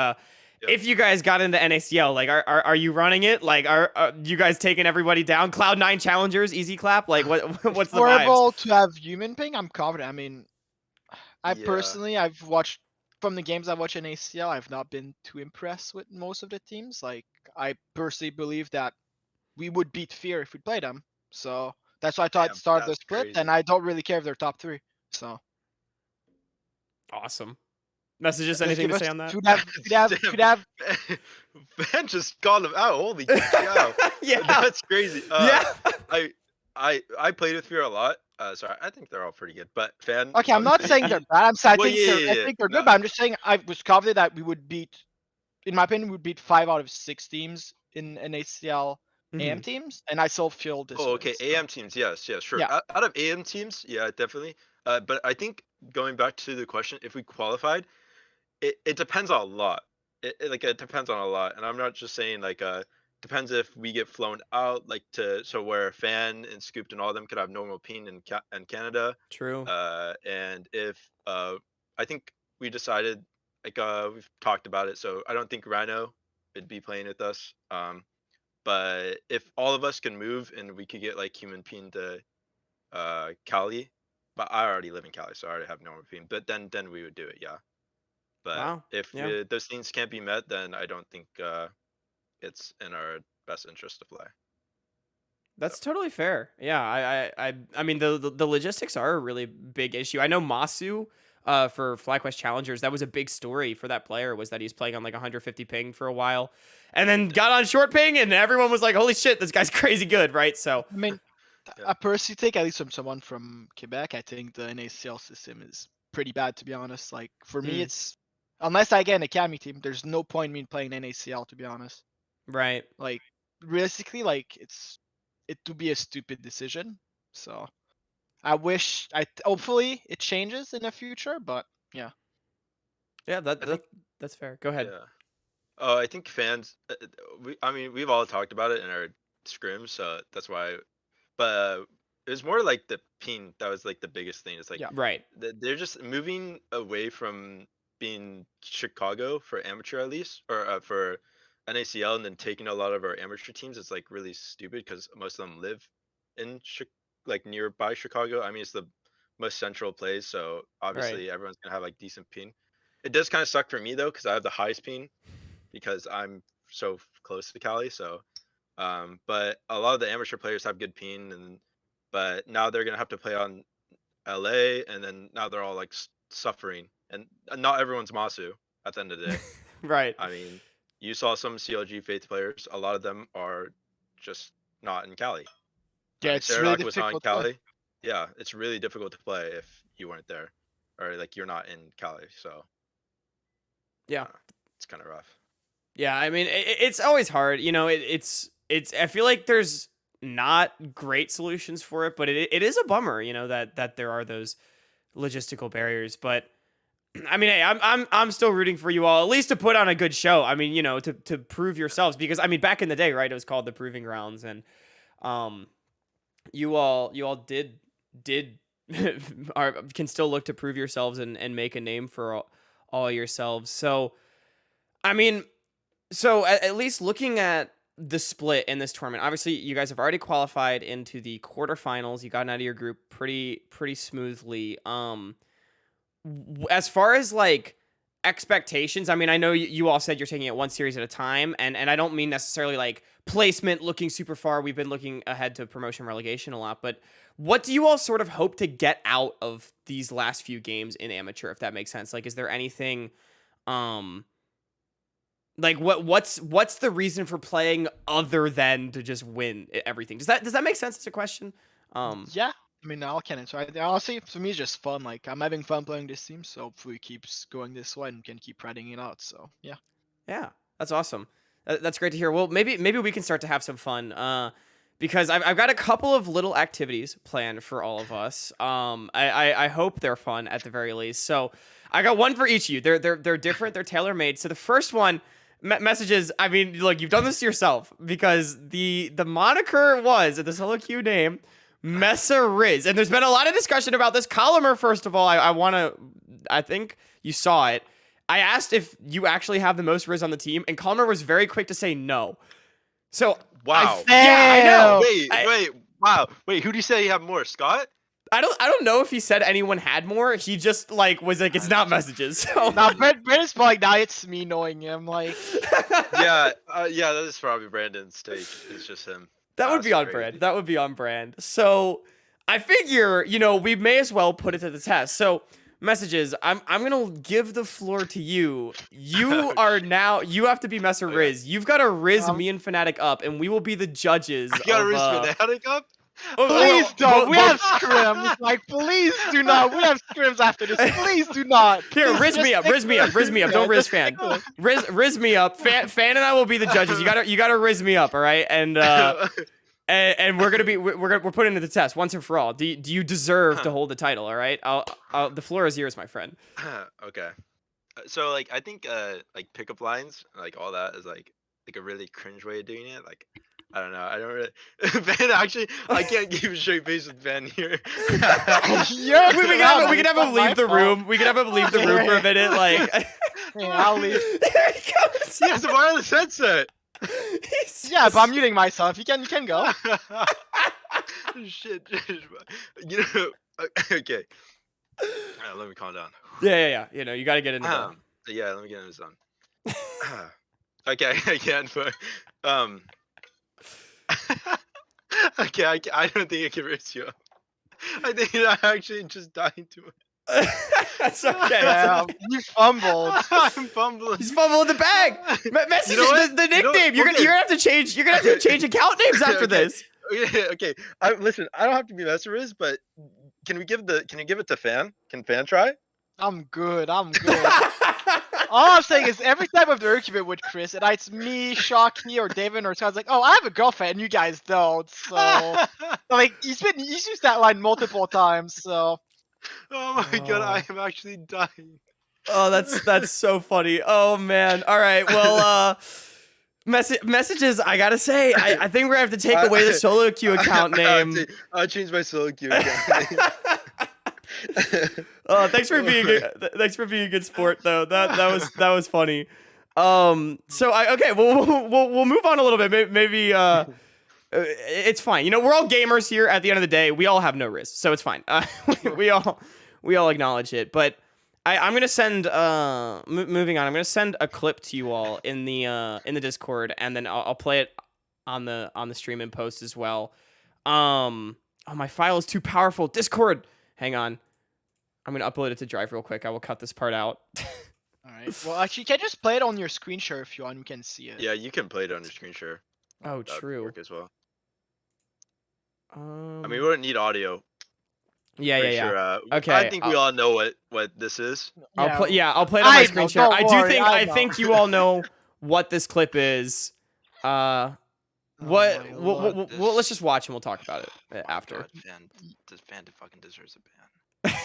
if you guys got into NACL, like, are you running it? Like, are you guys taking everybody down? Cloud9 challengers, easy clap. Like, what's the vibes? horrible to have human ping. I'm confident. I mean, Yeah. personally, I've watched from the games I watch in ACL. I've not been too impressed with most of the teams. Like, I personally believe that we would beat Fear if we played them. So that's why I thought Damn, start the that's split. crazy. And I don't really care if they're top 3. So Awesome. Messages, just anything give to say us- on that? Could have Ben just called him out. Holy cow. Yeah. That's crazy. Yeah. I played with Fear a lot. Sorry, I think they're all pretty good. But Fan. Okay, I'm not saying they're bad. I'm saying Well, I think they're no. good, but I'm just saying I was confident that we would beat, in my opinion, we would beat 5 out of 6 teams in ACL AM Mhm. teams, and I still feel this. Oh, okay. AM teams, yes, sure. Yeah. Out of AM teams, yeah, definitely. But I think going back to the question, if we qualified, it depends on a lot. It depends on a lot, and I'm not just saying like depends if we get flown out, like so where Fan and Scooped and all of them could have normal ping in Canada. True. And if I think we decided, like we've talked about it, so I don't think Rhino would be playing with us. But if all of us can move and we could get like human peen to Cali, but I already live in Cali, so I already have normal peen. But then we would do it, yeah. But Wow. if Yeah. those things can't be met, then I don't think it's in our best interest to play. That's totally fair. Yeah, I mean the logistics are a really big issue. I know Masu, for FlyQuest Challengers, that was a big story for that player, was that he's playing on like 150 ping for a while, and then got on short ping, and everyone was like, "Holy shit, this guy's crazy good!" Right? So I mean, Yeah. I personally think, at least from someone from Quebec, I think the NACL system is pretty bad, to be honest. Like for me, Mm. it's unless I get an academy team, there's no point in me playing NACL, to be honest. right. Like realistically, like it would be a stupid decision. So I wish hopefully it changes in the future, but yeah. Yeah, I think that's fair. Go ahead. yeah. I think fans. I mean, we've all talked about it in our scrims, so that's why. But it was more like the peen that was like the biggest thing. It's like Yeah. Right. they're just moving away from being Chicago for amateur at least, or for NACL, and then taking a lot of our amateur teams. It's like really stupid because most of them live in like nearby Chicago. I mean, it's the most central place, so obviously everyone's gonna have like decent peen. It does kind of suck for me though, because I have the highest peen because I'm so close to Cali. So, but a lot of the amateur players have good peen, but now they're gonna have to play on LA, and then now they're all like suffering, and not everyone's Masu at the end of the day. Right. I mean, you saw some CLG Faith players. A lot of them are just not in Cali. Yeah, it's really Saradoc was not in difficult to play. Cali. Yeah, it's really difficult to play if you weren't there, or like you're not in Cali. So Yeah. it's kind of rough. Yeah, I mean, it's always hard. You know, it's. I feel like there's not great solutions for it, but it is a bummer. You know that there are those logistical barriers. But I mean, hey, I'm still rooting for you all, at least to put on a good show. I mean, you know, to prove yourselves, because I mean, back in the day, right, it was called the Proving Grounds, and you all did can still look to prove yourselves and make a name for all yourselves. So, I mean. So at least looking at the split in this tournament, obviously you guys have already qualified into the quarterfinals. You got out of your group pretty smoothly. As far as like expectations, I mean, I know you all said you're taking it one series at a time, and I don't mean necessarily like placement looking super far. We've been looking ahead to promotion relegation a lot, but what do you all sort of hope to get out of these last few games in amateur, if that makes sense? Like, is there anything like what's the reason for playing other than to just win everything? Does that make sense as a question? Yeah, I mean, I can answer. Honestly, for me, it's just fun. Like I'm having fun playing this team, so hopefully it keeps going this way and can keep writing it out. So yeah. Yeah, that's awesome. That's great to hear. Well, maybe we can start to have some fun. Because I've got a couple of little activities planned for all of us. I hope they're fun at the very least. So I got one for each of you. They're different. They're tailor made. So the first one. Messages. I mean, look, you've done this to yourself, because the moniker was the solo queue name RIZZ, and there's been a lot of discussion about this. Colomer, first of all, I think you saw it. I asked if you actually have the most RIZZ on the team, and Colomer was very quick to say no. So Wow. yeah, I know. Wait, who do you say you have more, Scott? I don't know if he said anyone had more. He just was like, it's not messages. So Now Brent is probably, now it's me knowing him. Like Yeah, that is probably Brandon's take. It's just him. that would be on brand. That would be on brand. So I figure, you know, we may as well put it to the test. So messages, I'm gonna give the floor to you. You are now. You have to be Messer RIZZ. You've got to RIZZ me and Fanatiik up, and we will be the judges. You got RIZZ Fanatiik up? please don't. We have scrims. Like please do not. We have scrims after this. Please do not. Here, RIZZ me up. RIZZ me up. RIZZ me up. Don't RIZZ fan. RIZZ me up. Fan and I will be the judges. You gotta RIZZ me up. All right, and we're gonna be we're putting it to the test once and for all. Do you deserve to hold the title? All right, the floor is yours, my friend. Okay. So like I think like pickup lines, like all that is like a really cringe way of doing it. Like I don't know. I don't really. Van, actually, I can't keep a straight face with Van here. we can have him leave the room. We can have him leave the room for a minute. Like, Yeah, I'll leave. there he goes. He has a wireless headset. Yeah, but I'm muting myself. You can go. Shit. You know. Okay. Let me calm down. Yeah. You know, you got to get into the. Yeah, let me get in the zone. Okay, I can, but okay, I don't think I can raise you up. I think I'm actually just dying too much. That's okay. Yeah, you fumbled. I'm fumbling. He's fumbling the bag. Message You know what? the You know nickname. what? You're Okay. gonna have to change. You're gonna have to change account names after Okay. this. Okay. Listen. I don't have to be Messer's, but can you give it to Fan? Can Fan try? I'm good. All I'm saying is every time I've argument with Chris, and it's me, Shocky, or David, or Scott's like, oh, I have a girlfriend, and you guys don't. So, like, he's used that line multiple times. So, Oh my god, I am actually dying. Oh, that's so funny. Oh man. All right. Well, messages. I gotta say, I think we're gonna have to take away the solo queue account name. I'll change my solo queue account name. Thanks for being a good sport though. That was funny. So we'll move on a little bit. Maybe it's fine. You know, we're all gamers here. At the end of the day, we all have no RIZZ, so it's fine. We all acknowledge it. But I'm gonna send moving on. I'm gonna send a clip to you all in the Discord, and then I'll play it on the stream and post as well. Oh, my file is too powerful. Discord. Hang on. I'm going to upload it to Drive real quick. I will cut this part out. alright. Well, actually, you can just play it on your screen share if you want. You can see it. Yeah, you can play it on your screen share. Oh, That would true. work as well. I mean, we Yeah. wouldn't need audio. Yeah. Sure, Okay, I think we all know what this is. I'll play it on my I screen know, share. don't I worry, I know. think you all know what this clip is. Oh my lord. Let's just watch and we'll talk about it after. God, Fan fucking deserves a ban.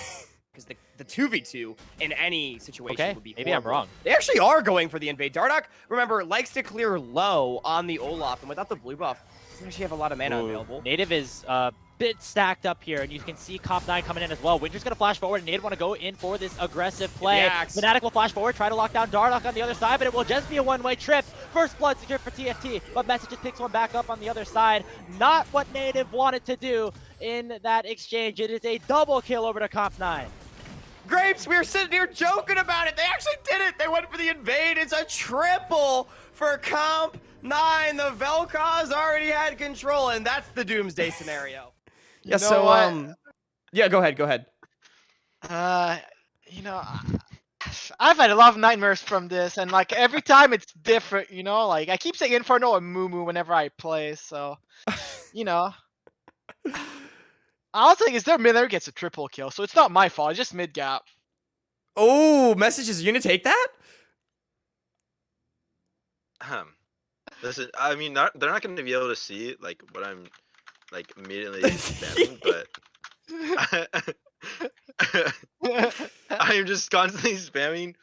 Because the 2v2 in any situation would be maybe I'm horrible. wrong. They actually are going for the invade. Dardoch, remember, likes to clear low on the Olaf, and without the blue buff, doesn't actually have a lot of mana available. Native is a bit stacked up here, and you can see Comp9 coming in as well. Winter's going to flash forward, and Native want to go in for this aggressive play. Fanatiik will flash forward, try to lock down Dardoch on the other side, but it will just be a one-way trip. First blood secured for TFT, but Messages picks one back up on the other side. Not what Native wanted to do in that exchange. It is a double kill over to Comp9. Grapes, we were sitting here joking about it. They actually did it. They went for the invade. It's a triple for Comp 9. The Vel'Koz already had control, and that's the doomsday scenario. You know what? Yeah, go ahead. You know, I've had a lot of nightmares from this, and like every time it's different. You know, like I keep saying Inferno and Moo whenever I play, so you know. I'll think is their mid laner gets a triple kill, so it's not my fault. It's just mid gap. Oh, Messages, you gonna take that? Listen, I mean, they're not going to be able to see like what I'm like immediately spamming, but I am just constantly spamming.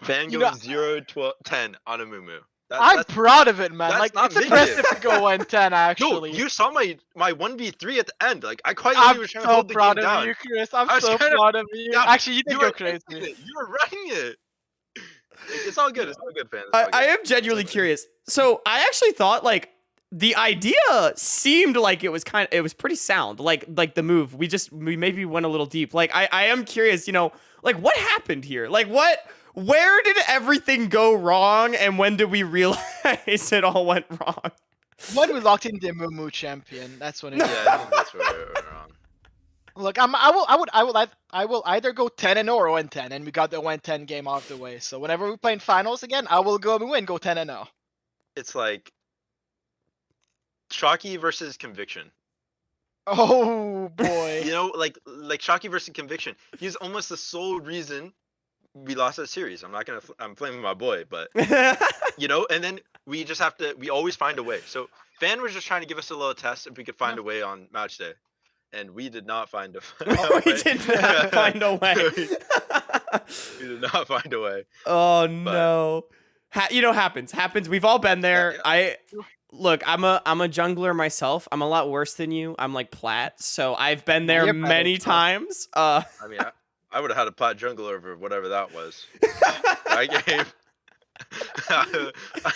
Fan You going know- 0, 12, 10 on a Moo. I'm proud of it, man. that's Like not it's mid impressive to go 1-10 No, actually. you saw my 1v3 at the end. Like I quite I'm was trying to so hold the proud game of down. you, Chris. I'm I was so trying to- proud of you. Yeah, Actually, you did you go were crazy. You were running it. It's all good. It's all good, fan. It's all I good. am genuinely curious. So I actually thought like the idea seemed like it was pretty sound. Like the move. We maybe went a little deep. Like I am curious, you know, like what happened here? Like where did everything go wrong, and when did we realize it all went wrong? When we locked in the Moo champion, that's when it. Yeah, I think that's where we went wrong. Look, I will either go 10-0 or 1-10, and we got the 1-10 game out of the way. So whenever we play in finals again, I will go and go 10-0. It's like Shocky versus Conviction. Oh boy. You know, like Shocky versus Conviction. He's almost the sole reason we lost that series. I'm flaming my boy, but you know, and then we always find a way. So Fan was just trying to give us a little test if we could find a way on match day. And we did not find a way. We did not find a way. We did not find a way. Oh no. You know, happens. We've all been there. Yeah. Look, I'm a jungler myself. I'm a lot worse than you. I'm like plat, so I've been there You're better, many so- times. I mean, I would have had a plat jungle over whatever that was. That game.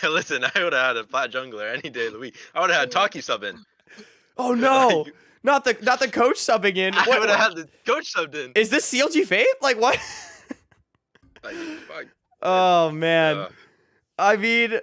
Listen, I would have had a flat jungler any day of the week. I would have had Taki sub in. Oh no, not the coach subbing in. I would have had the coach subbed in. Is this CLG Fate? Like what? Like, fuck. Oh man. I mean,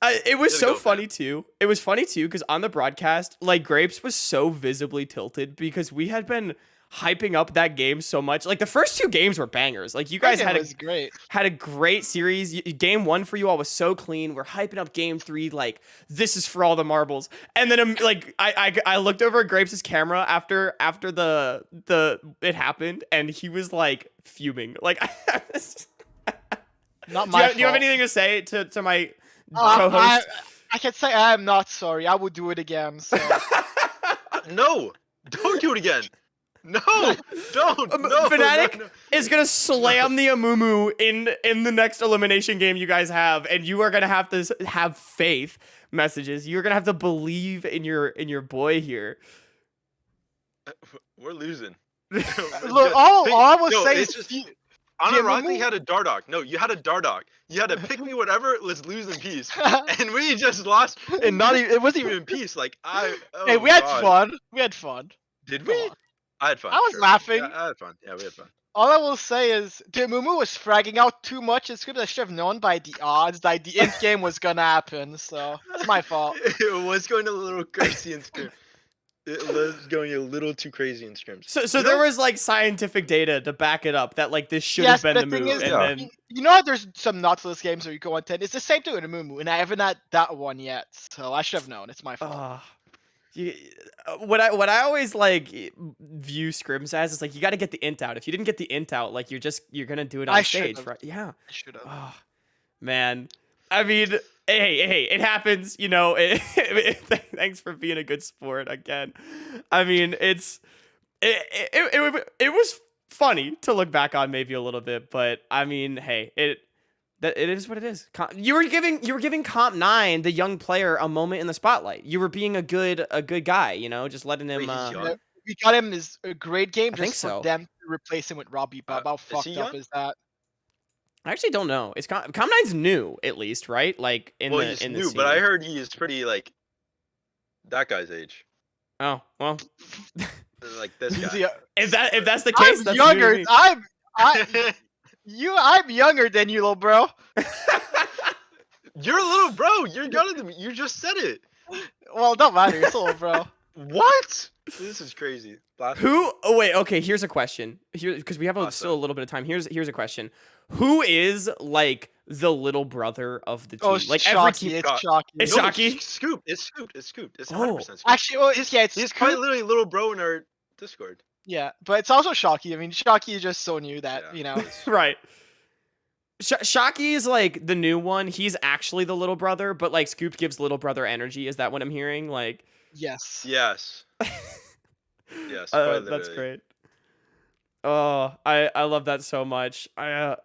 it was so go, funny man. too. It was funny too because on the broadcast, like Grapes was so visibly tilted because we had been hyping up that game so much. Like the first 2 games were bangers. Like you guys had a great series. Game 1 for you all was so clean. We're hyping up game 3 like this is for all the marbles. And then like I looked over at Grapes' camera after the it happened and he was like fuming. Like Not my fault. Do you have anything to say to my co-host? I can say I am not sorry. I will do it again. So. No, don't do it again. No, don't. No, Fnatic is gonna slam the Amumu in the next elimination game you guys have, and you are gonna have to have faith. Messages. You're gonna have to believe in your boy here. We're losing. Look, all I will say is just unironically had a Dardock. No, you had a Dardock. You had to pick me whatever. Let's lose in peace, and we just lost. And not even it wasn't even in peace. Like hey, we had fun. We had fun. Did we? I had fun. I was laughing. Yeah, I had fun. Yeah, we had fun. All I will say is, Mumu was fragging out too much. It's good I should have known by the odds that the end game was gonna happen. So it's my fault. It was going a little crazy in scrim. It was going a little too crazy in scrims. So there was like scientific data to back it up that like this should have been the move. Is, and then you know what? There's some Nautilus games where you go on 10. It's the same thing with a Mumu, and I haven't had that one yet. So I should have known. It's my fault. What I always like view scrims as is like you got to get the int out. If you didn't get the int out, like you're gonna do it on stage, right? Yeah. I should have. Oh, man. I mean, hey, it happens, you know. Thanks for being a good sport again. I mean, it was funny to look back on maybe a little bit, but I mean, hey, it is what it is. You were giving Comp 9, the young player, a moment in the spotlight. You were being a good guy, you know, just letting him. We got him in a great game. I think just so. for them to replace him with Robbie Bob. How fucked up is that? I actually don't know. It's Comp 9's new, at least, right? Like he's new, but I heard he is pretty like that guy's age. Oh well. Like this guy. If that's the case, that's younger. I'm younger than you, little bro. You're a little bro. You're younger than me. You just said it. Well, it don't matter. It's a little bro. What? This is crazy. Who? Oh wait. Okay. Here's a question. Here, because we have still a little bit of time. Here's a question. Who is like the little brother of the team? Like Shocky. Every team. It's Shocky. It's Shocky. Scoop. It's 100% Scoop. Actually, well, he's quite literally little bro in our Discord. Yeah, but it's also Shocky. I mean, Shocky is just so new that you know. Right. Shocky is like the new one. He's actually the little brother, but like Scoop gives little brother energy. Is that what I'm hearing? Like. Yes. Yes. Yes. That's great. Oh, I love that so much. I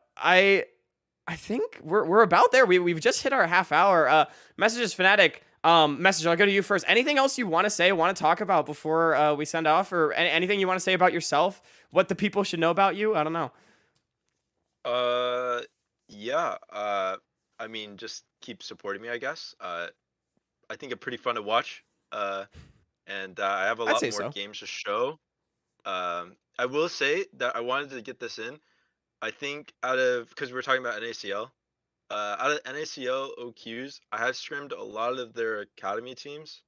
think we're about there. We've just hit our half hour. Messages Fnatic. Message. I'll go to you first. Anything else you want to say? Want to talk about before we send off, or anything you want to say about yourself? What the people should know about you? I don't know. Yeah. I mean, just keep supporting me, I guess. I think it's pretty fun to watch. And I have a lot more games to show. I will say that I wanted to get this in. I think because we were talking about NACL, out of NACL OQs, I have scrimmed a lot of their academy teams,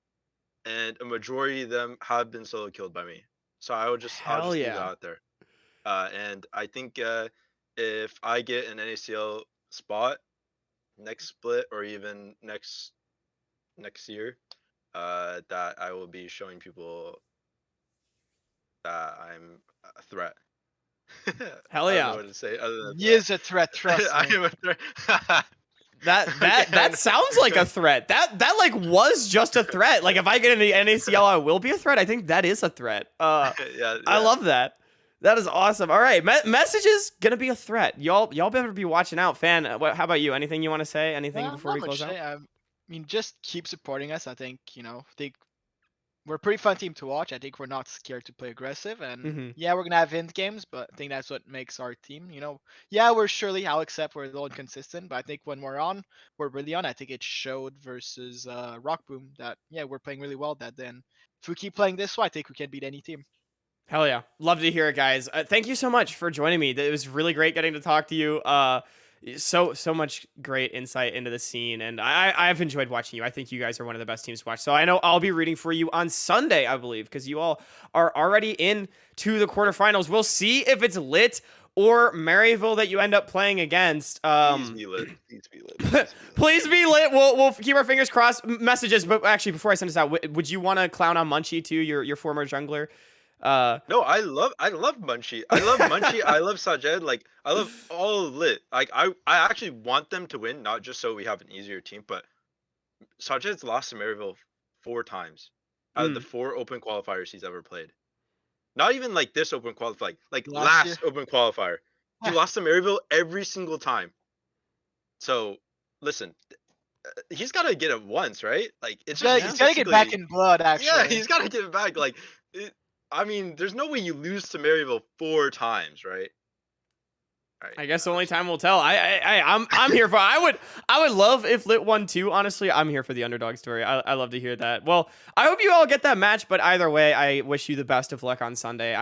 and a majority of them have been solo killed by me. So I'll just leave that out there. And I think if I get an NACL spot next split or even next year, that I will be showing people that I'm a threat. Hell yeah! I don't know what to say other than he is a threat. Trust me. I am a threat. that sounds like a threat. That like was just a threat. Like if I get in the NACL, I will be a threat. I think that is a threat. Yeah. I love that. That is awesome. All right, message is gonna be a threat. Y'all better be watching out. Fan, how about you? Anything you want to say? Anything before we close out? I mean, just keep supporting us. I think we're a pretty fun team to watch. I think we're not scared to play aggressive, and Mm-hmm. yeah, we're gonna have int games, but I think that's what makes our team. Yeah, I'll accept we're a little inconsistent, but I think when we're on, we're really on. I think it showed versus Rock Boom that yeah, we're playing really well that then. If we keep playing this way, I think we can beat any team. Hell yeah. Love to hear it, guys. Thank you so much for joining me. It was really great getting to talk to you. So much great insight into the scene, and I've enjoyed watching you. I think you guys are one of the best teams to watch. So I know I'll be rooting for you on Sunday, I believe, because you all are already in to the quarterfinals. We'll see if it's Lit or Maryville that you end up playing against. Please be lit. Please be lit. Please be lit. Please be lit. We'll keep our fingers crossed. Messages, but actually, before I send this out, would you want to clown on Munchie too, your former jungler? No, I love Munchie. I love Munchie. I love Sajed. Like I love all of Lit. Like I actually want them to win, not just so we have an easier team, but Sajed's lost to Maryville 4 times out of the 4 open qualifiers he's ever played. Not even like this open qualifier, like last open qualifier. He lost to Maryville every single time. So listen, he's got to get it once, right? Like it's He's gotta get back in blood. Actually, yeah, he's got to get it back. Like. I mean, there's no way you lose to Maryville 4 times, right? I guess only time will tell. I'm here for. I would love if Lit won too. Honestly, I'm here for the underdog story. I love to hear that. Well, I hope you all get that match. But either way, I wish you the best of luck on Sunday.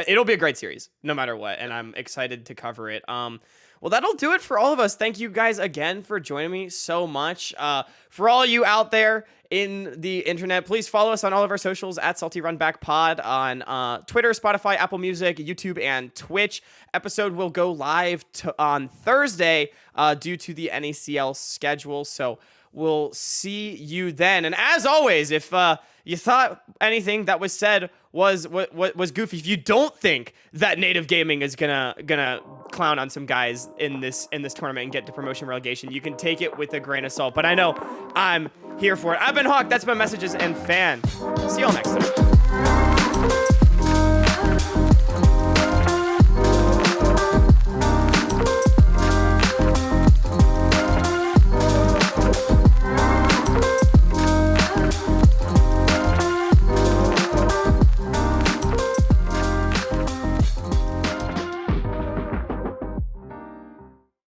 It'll be a great series, no matter what, and I'm excited to cover it. Well, that'll do it for all of us. Thank you guys again for joining me so much. For all you out there in the internet, please follow us on all of our socials at Salty Runback Pod on Twitter, Spotify, Apple Music, YouTube, and Twitch. Episode will go live on Thursday due to the NACL schedule. So we'll see you then. And as always, if you thought anything that was said was goofy, if you don't think that Native Gaming is gonna clown on some guys in this tournament and get to promotion relegation, you can take it with a grain of salt. But I know I'm here for it. I've been Hawk. That's my messages and Fan. See y'all next time.